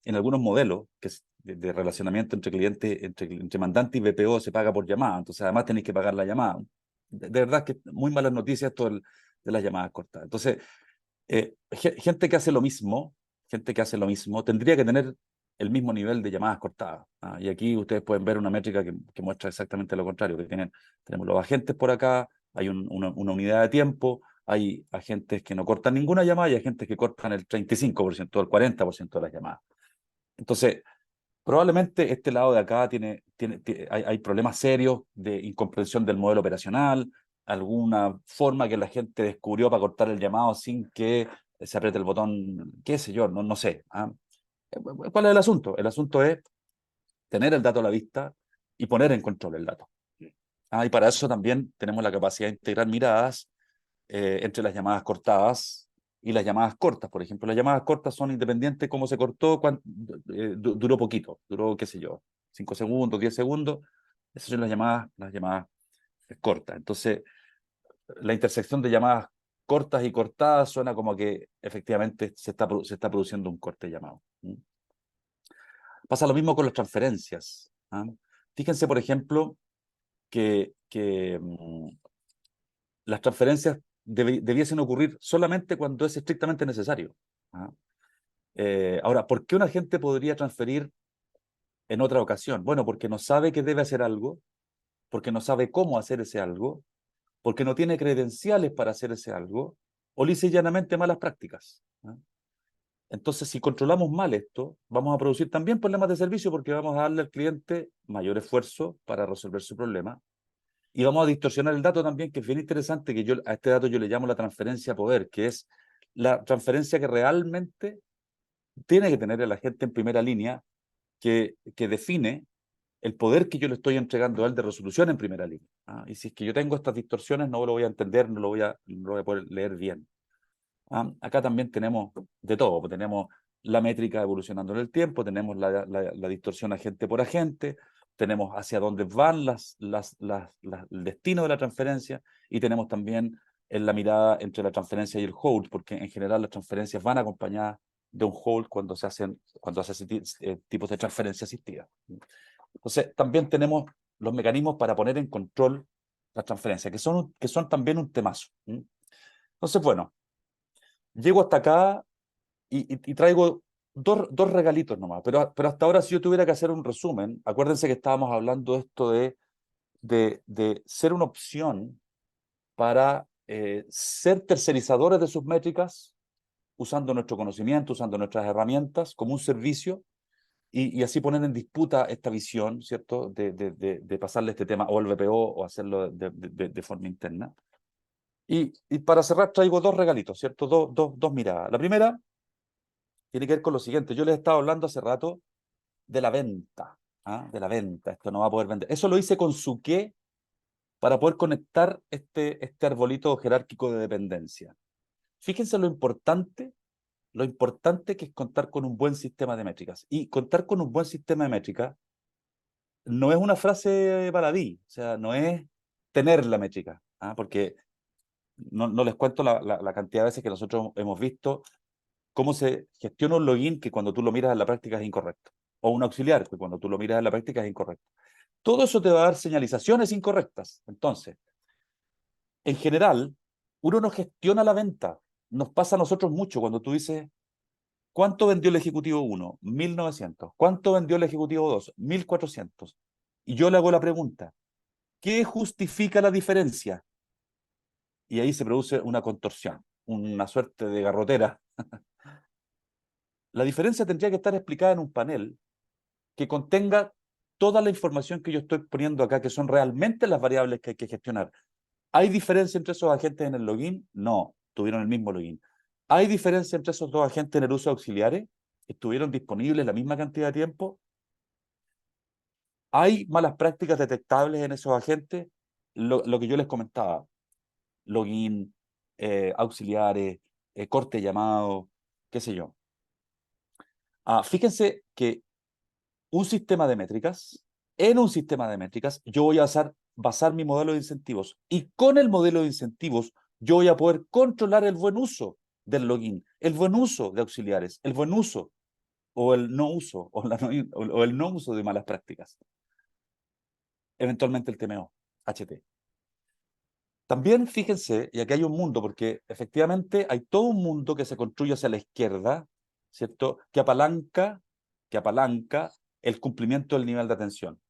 en algunos modelos que es de relacionamiento entre cliente, entre mandante y BPO se paga por llamada, entonces además tenéis que pagar la llamada. De verdad que muy malas noticias esto de las llamadas cortas. Entonces, gente que hace lo mismo, tendría que tener el mismo nivel de llamadas cortadas. Y aquí ustedes pueden ver una métrica que muestra exactamente lo contrario, que tenemos los agentes por acá, hay una unidad de tiempo, hay agentes que no cortan ninguna llamada y agentes que cortan el 35% o el 40% de las llamadas. Entonces, probablemente este lado de acá hay problemas serios de incomprensión del modelo operacional, alguna forma que la gente descubrió para cortar el llamado sin que se apriete el botón, qué sé yo, no sé. ¿Cuál es el asunto? El asunto es tener el dato a la vista y poner en control el dato. Y para eso también tenemos la capacidad de integrar miradas entre las llamadas cortadas y las llamadas cortas. Por ejemplo, las llamadas cortas son independientes cómo se cortó, duró poquito, duró, qué sé yo, 5 segundos, 10 segundos. Esas son las llamadas cortas. Entonces, la intersección de llamadas cortas y cortadas suena como que efectivamente se está produciendo un corte llamado. Pasa lo mismo con las transferencias. Fíjense, por ejemplo, que las transferencias debiesen ocurrir solamente cuando es estrictamente necesario. ¿Ah? Ahora, ¿por qué un agente podría transferir en otra ocasión? Bueno, porque no sabe que debe hacer algo, porque no sabe cómo hacer ese algo, porque no tiene credenciales para hacer ese algo, o lisa y llanamente malas prácticas. Entonces, si controlamos mal esto, vamos a producir también problemas de servicio porque vamos a darle al cliente mayor esfuerzo para resolver su problema. Y vamos a distorsionar el dato también, que es bien interesante, que a este dato yo le llamo la transferencia a poder, que es la transferencia que realmente tiene que tener el agente en primera línea, que define el poder que yo le estoy entregando a él de resolución en primera línea. Y si es que yo tengo estas distorsiones, no lo voy a entender, no lo voy a poder leer bien. Acá también tenemos de todo, pues tenemos la métrica evolucionando en el tiempo, tenemos la distorsión agente por agente, tenemos hacia dónde van el destino de la transferencia y tenemos también en la mirada entre la transferencia y el hold, porque en general las transferencias van acompañadas de un hold cuando se hacen tipos de transferencia asistida. Entonces, también tenemos los mecanismos para poner en control las transferencias, que son también un temazo. Entonces, bueno, llego hasta acá y traigo dos regalitos nomás, pero hasta ahora si yo tuviera que hacer un resumen, acuérdense que estábamos hablando esto de ser una opción para ser tercerizadores de sus métricas, usando nuestro conocimiento, usando nuestras herramientas como un servicio, y así poner en disputa esta visión, ¿cierto?, de pasarle este tema o al BPO o hacerlo de forma interna. Y para cerrar traigo dos regalitos, ¿cierto? Dos miradas. La primera tiene que ver con lo siguiente. Yo les estaba hablando hace rato de la venta, ¿ah? De la venta. Esto no va a poder vender. Eso lo hice con Suqué para poder conectar este arbolito jerárquico de dependencia. Fíjense lo importante que es contar con un buen sistema de métricas. Y contar con un buen sistema de métricas no es una frase baladí, o sea, no es tener la métrica, ¿ah? Porque no les cuento la cantidad de veces que nosotros hemos visto cómo se gestiona un login que cuando tú lo miras en la práctica es incorrecto, o un auxiliar que cuando tú lo miras en la práctica es incorrecto. Todo eso te va a dar señalizaciones incorrectas. Entonces, en general, uno no gestiona la venta. Nos pasa a nosotros mucho cuando tú dices, ¿cuánto vendió el ejecutivo 1? 1900. ¿Cuánto vendió el ejecutivo 2? 1400. Y yo le hago la pregunta, ¿qué justifica la diferencia? Y ahí se produce una contorsión, una suerte de garrotera. La diferencia tendría que estar explicada en un panel que contenga toda la información que yo estoy poniendo acá, que son realmente las variables que hay que gestionar. ¿Hay diferencia entre esos agentes en el login? No, tuvieron el mismo login. ¿Hay diferencia entre esos dos agentes en el uso de auxiliares? ¿Estuvieron disponibles la misma cantidad de tiempo? ¿Hay malas prácticas detectables en esos agentes? Lo que yo les comentaba, login, auxiliares, corte de llamado, qué sé yo. Fíjense que un sistema de métricas, en un sistema de métricas, yo voy a basar mi modelo de incentivos y con el modelo de incentivos yo voy a poder controlar el buen uso del login, el buen uso de auxiliares, el buen uso o el no uso o el no uso de malas prácticas. Eventualmente el TMO, HT. También fíjense, y aquí hay un mundo, porque efectivamente hay todo un mundo que se construye hacia la izquierda, ¿cierto? Que apalanca el cumplimiento del nivel de atención.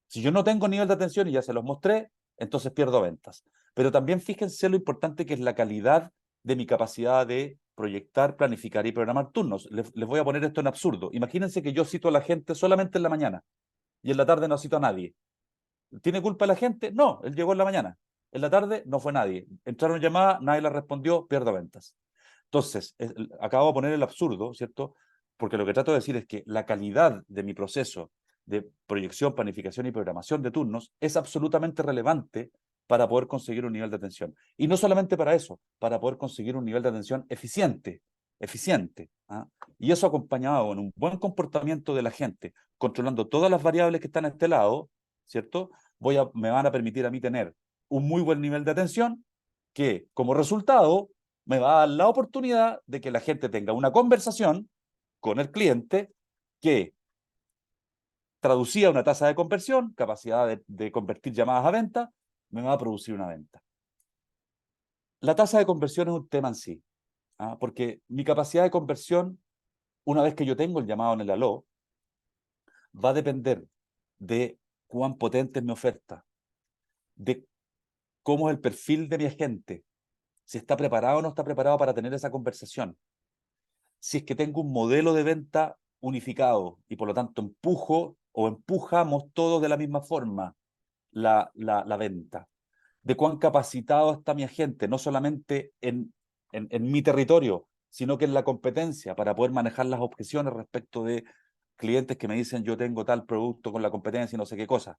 Si yo no tengo nivel de atención y ya se los mostré, entonces pierdo ventas. Pero también fíjense lo importante que es la calidad de mi capacidad de proyectar, planificar y programar turnos. Les voy a poner esto en absurdo. Imagínense que yo cito a la gente solamente en la mañana y en la tarde no cito a nadie. ¿Tiene culpa la gente? No, él llegó en la mañana. En la tarde no fue nadie. Entraron llamadas, nadie la respondió, pierdo ventas. Entonces, acabo de poner el absurdo, ¿cierto? Porque lo que trato de decir es que la calidad de mi proceso de proyección, planificación y programación de turnos es absolutamente relevante para poder conseguir un nivel de atención. Y no solamente para eso, para poder conseguir un nivel de atención eficiente. ¿Ah? Y eso acompañado en un buen comportamiento de la gente, controlando todas las variables que están a este lado, ¿cierto? Me van a permitir a mí tener un muy buen nivel de atención que como resultado me va a dar la oportunidad de que la gente tenga una conversación con el cliente que traducía una tasa de conversión, capacidad de convertir llamadas a venta, me va a producir una venta. La tasa de conversión es un tema en sí, porque mi capacidad de conversión, una vez que yo tengo el llamado en el aló, va a depender de cuán potente es mi oferta, de cómo es el perfil de mi agente, si está preparado o no está preparado para tener esa conversación. Si es que tengo un modelo de venta unificado y por lo tanto empujo o empujamos todos de la misma forma la venta. De cuán capacitado está mi agente, no solamente en mi territorio, sino que en la competencia para poder manejar las objeciones respecto de clientes que me dicen yo tengo tal producto con la competencia y no sé qué cosa.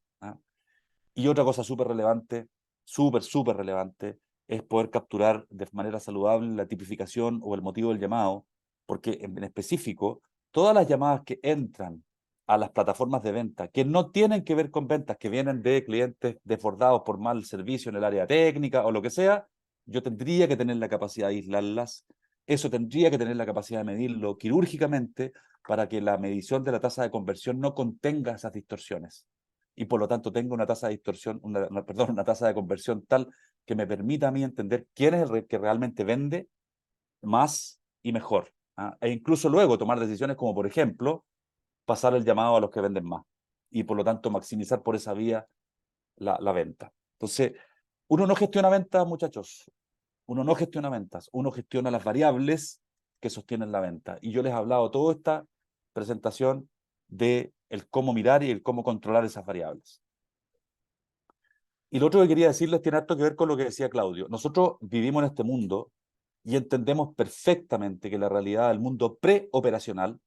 Y otra cosa súper relevante, súper relevante, es poder capturar de manera saludable la tipificación o el motivo del llamado, porque en específico, todas las llamadas que entran a las plataformas de venta, que no tienen que ver con ventas, que vienen de clientes desbordados por mal servicio en el área técnica o lo que sea, yo tendría que tener la capacidad de aislarlas, eso tendría que tener la capacidad de medirlo quirúrgicamente para que la medición de la tasa de conversión no contenga esas distorsiones y por lo tanto tengo una tasa de distorsión, perdón, una tasa de conversión tal que me permita a mí entender quién es el que realmente vende más y mejor. E incluso luego tomar decisiones como, por ejemplo, pasar el llamado a los que venden más y por lo tanto maximizar por esa vía la venta. Entonces, uno no gestiona ventas, muchachos. Uno no gestiona ventas, uno gestiona las variables que sostienen la venta. Y yo les he hablado toda esta presentación de el cómo mirar y el cómo controlar esas variables. Y lo otro que quería decirles tiene harto que ver con lo que decía Claudio. Nosotros vivimos en este mundo y entendemos perfectamente que la realidad del mundo preoperacional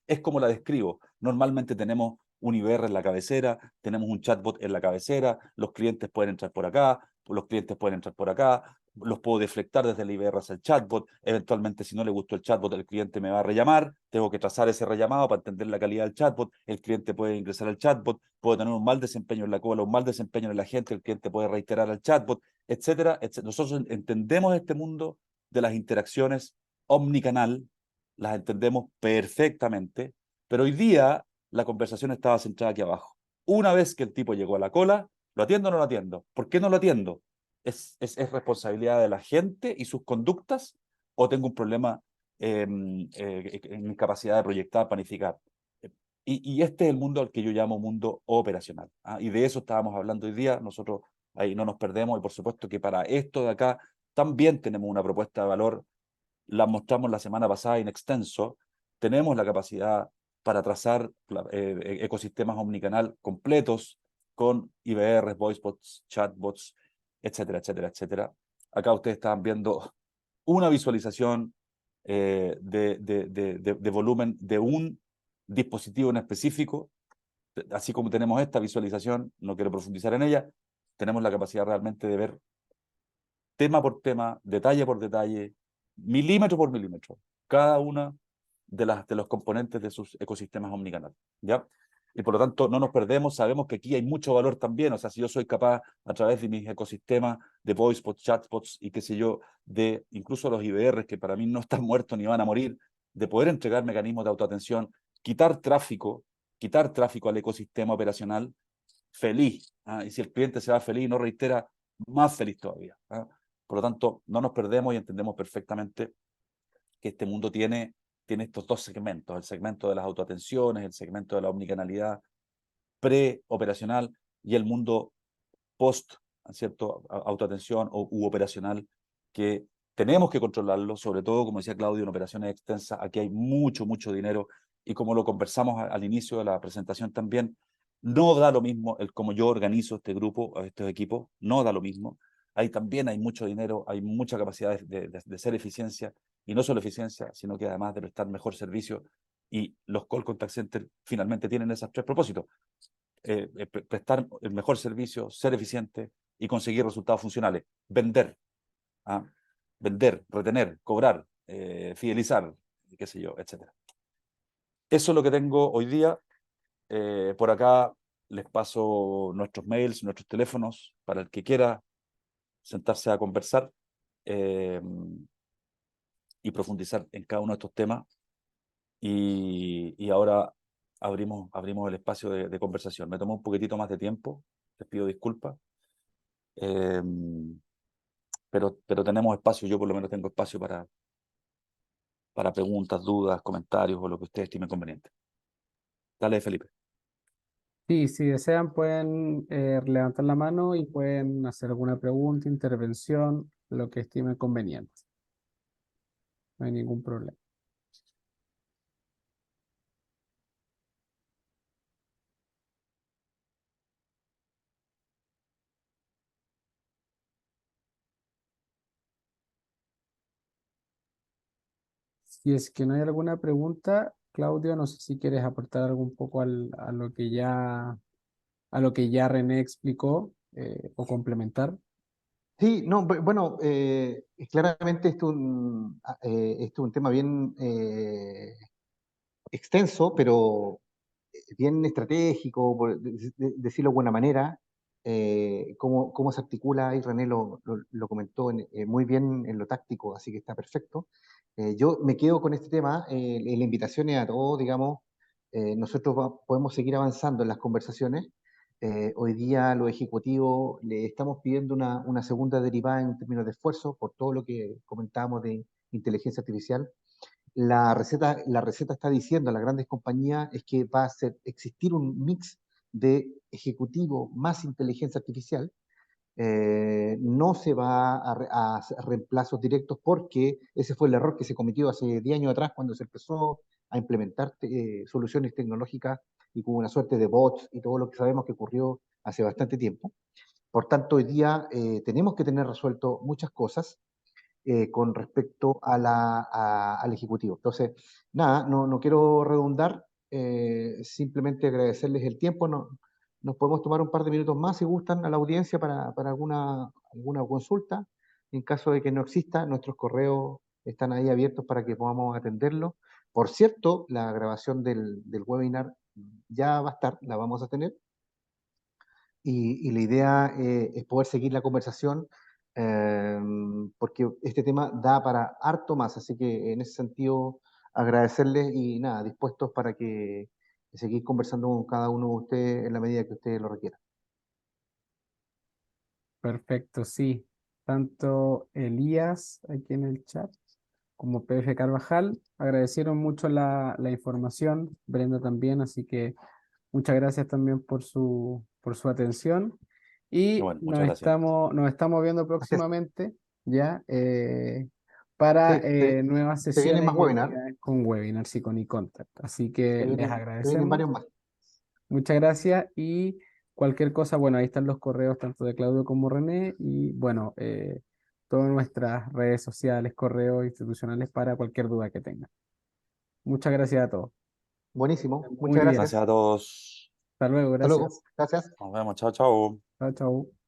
es como la describo. Normalmente tenemos un IBR en la cabecera, tenemos un chatbot en la cabecera, los clientes pueden entrar por acá, los clientes pueden entrar por acá, los puedo deflectar desde el IBR hacia el chatbot, eventualmente si no le gustó el chatbot, el cliente me va a rellamar, tengo que trazar ese rellamado para entender la calidad del chatbot, el cliente puede ingresar al chatbot, puede tener un mal desempeño en la cola, un mal desempeño en el agente, el cliente puede reiterar al chatbot, etcétera, etcétera. Nosotros entendemos este mundo de las interacciones omnicanal, las entendemos perfectamente, pero hoy día la conversación estaba centrada aquí abajo. Una vez que el tipo llegó a la cola, ¿lo atiendo o no lo atiendo? ¿Por qué no lo atiendo? ¿Es responsabilidad de la gente y sus conductas o tengo un problema en mi capacidad de proyectar, planificar? Y este es el mundo al que yo llamo mundo operacional. Y de eso estábamos hablando hoy día. Nosotros ahí no nos perdemos y por supuesto que para esto de acá también tenemos una propuesta de valor. La mostramos la semana pasada en extenso. Tenemos la capacidad para trazar ecosistemas omnicanal completos con IVRs, voicebots, chatbots, etcétera, etcétera, etcétera. Acá ustedes están viendo una visualización de volumen de un dispositivo en específico. Así como tenemos esta visualización, no quiero profundizar en ella, tenemos la capacidad realmente de ver tema por tema, detalle por detalle, milímetro por milímetro, cada una de los componentes de sus ecosistemas omnicanal, ¿ya? Y por lo tanto no nos perdemos, sabemos que aquí hay mucho valor también, o sea, si yo soy capaz a través de mis ecosistemas de voicebots, chatbots y qué sé yo, de incluso los IBRs que para mí no están muertos ni van a morir, de poder entregar mecanismos de autoatención, quitar tráfico al ecosistema operacional, feliz. Y si el cliente se va feliz y no reitera, más feliz todavía. Por lo tanto, no nos perdemos y entendemos perfectamente que este mundo tiene estos dos segmentos, el segmento de las autoatenciones, el segmento de la omnicanalidad preoperacional y el mundo post, ¿cierto? Autoatención u operacional, que tenemos que controlarlo, sobre todo, como decía Claudio, en operaciones extensas. Aquí hay mucho, mucho dinero y como lo conversamos al inicio de la presentación también, no da lo mismo el cómo yo organizo este grupo, estos equipos, no da lo mismo. Ahí también hay mucho dinero, hay mucha capacidad de ser eficiencia, y no solo eficiencia, sino que además de prestar mejor servicio, y los call contact centers finalmente tienen esos tres propósitos: prestar el mejor servicio, ser eficiente y conseguir resultados funcionales. Vender, ¿ah? Vender, retener, cobrar, fidelizar, qué sé yo, etcétera. Eso es lo que tengo hoy día. Por acá les paso nuestros mails, nuestros teléfonos, para el que quiera sentarse a conversar eh, y profundizar en cada uno de estos temas. Y ahora abrimos el espacio de conversación. Me tomó un poquitito más de tiempo, les pido disculpas, eh, pero tenemos espacio, yo por lo menos tengo espacio para preguntas, dudas, comentarios o lo que ustedes estimen conveniente. Dale, Felipe. Sí, si desean pueden levantar la mano y pueden hacer alguna pregunta, intervención, lo que estimen conveniente. No hay ningún problema. Si es que no hay alguna pregunta, Claudio, no sé si quieres aportar algo un poco a lo que ya René explicó o complementar. Sí, no, bueno, claramente esto es un tema bien extenso, pero bien estratégico, por decirlo de buena manera. Cómo se articula, y René lo comentó muy bien en lo táctico, así que está perfecto. Yo me quedo con este tema. La invitación es a todos, digamos. Nosotros podemos seguir avanzando en las conversaciones. Hoy día los ejecutivos le estamos pidiendo una segunda derivada en términos de esfuerzo por todo lo que comentábamos de inteligencia artificial. La receta está diciendo a las grandes compañías es que va a existir un mix de ejecutivo más inteligencia artificial. No se va a hacer reemplazos directos porque ese fue el error que se cometió hace 10 años atrás cuando se empezó a implementar soluciones tecnológicas y con una suerte de bots y todo lo que sabemos que ocurrió hace bastante tiempo. Por tanto, hoy día tenemos que tener resuelto muchas cosas con respecto al Ejecutivo. Entonces, nada, no quiero redundar, simplemente agradecerles el tiempo. Nos podemos tomar un par de minutos más si gustan a la audiencia para alguna consulta. En caso de que no exista, nuestros correos están ahí abiertos para que podamos atenderlo. Por cierto, la grabación del webinar ya va a estar, la vamos a tener. Y la idea es poder seguir la conversación porque este tema da para harto más, así que en ese sentido agradecerles y nada, dispuestos para que seguir conversando con cada uno de ustedes en la medida que ustedes lo requieran. Perfecto, sí. Tanto Elías aquí en el chat como PF Carvajal agradecieron mucho la información, Brenda también, así que muchas gracias también por su atención Y y bueno, muchas gracias. nos estamos viendo Gracias. próximamente ya para Sí, nuevas se vienen sesiones más y webinars, actividades con webinars y con eContact. Así que les se vienen agradecemos. varios más. Muchas gracias y cualquier cosa, bueno, ahí están los correos tanto de Claudio como René y bueno, todas nuestras redes sociales, correos institucionales para cualquier duda que tengan. Muchas gracias a todos. Buenísimo, Muy muchas bien. gracias. Gracias a todos. Hasta luego, Hasta luego, gracias. gracias. Nos vemos. Chao, chao. Chao, chao.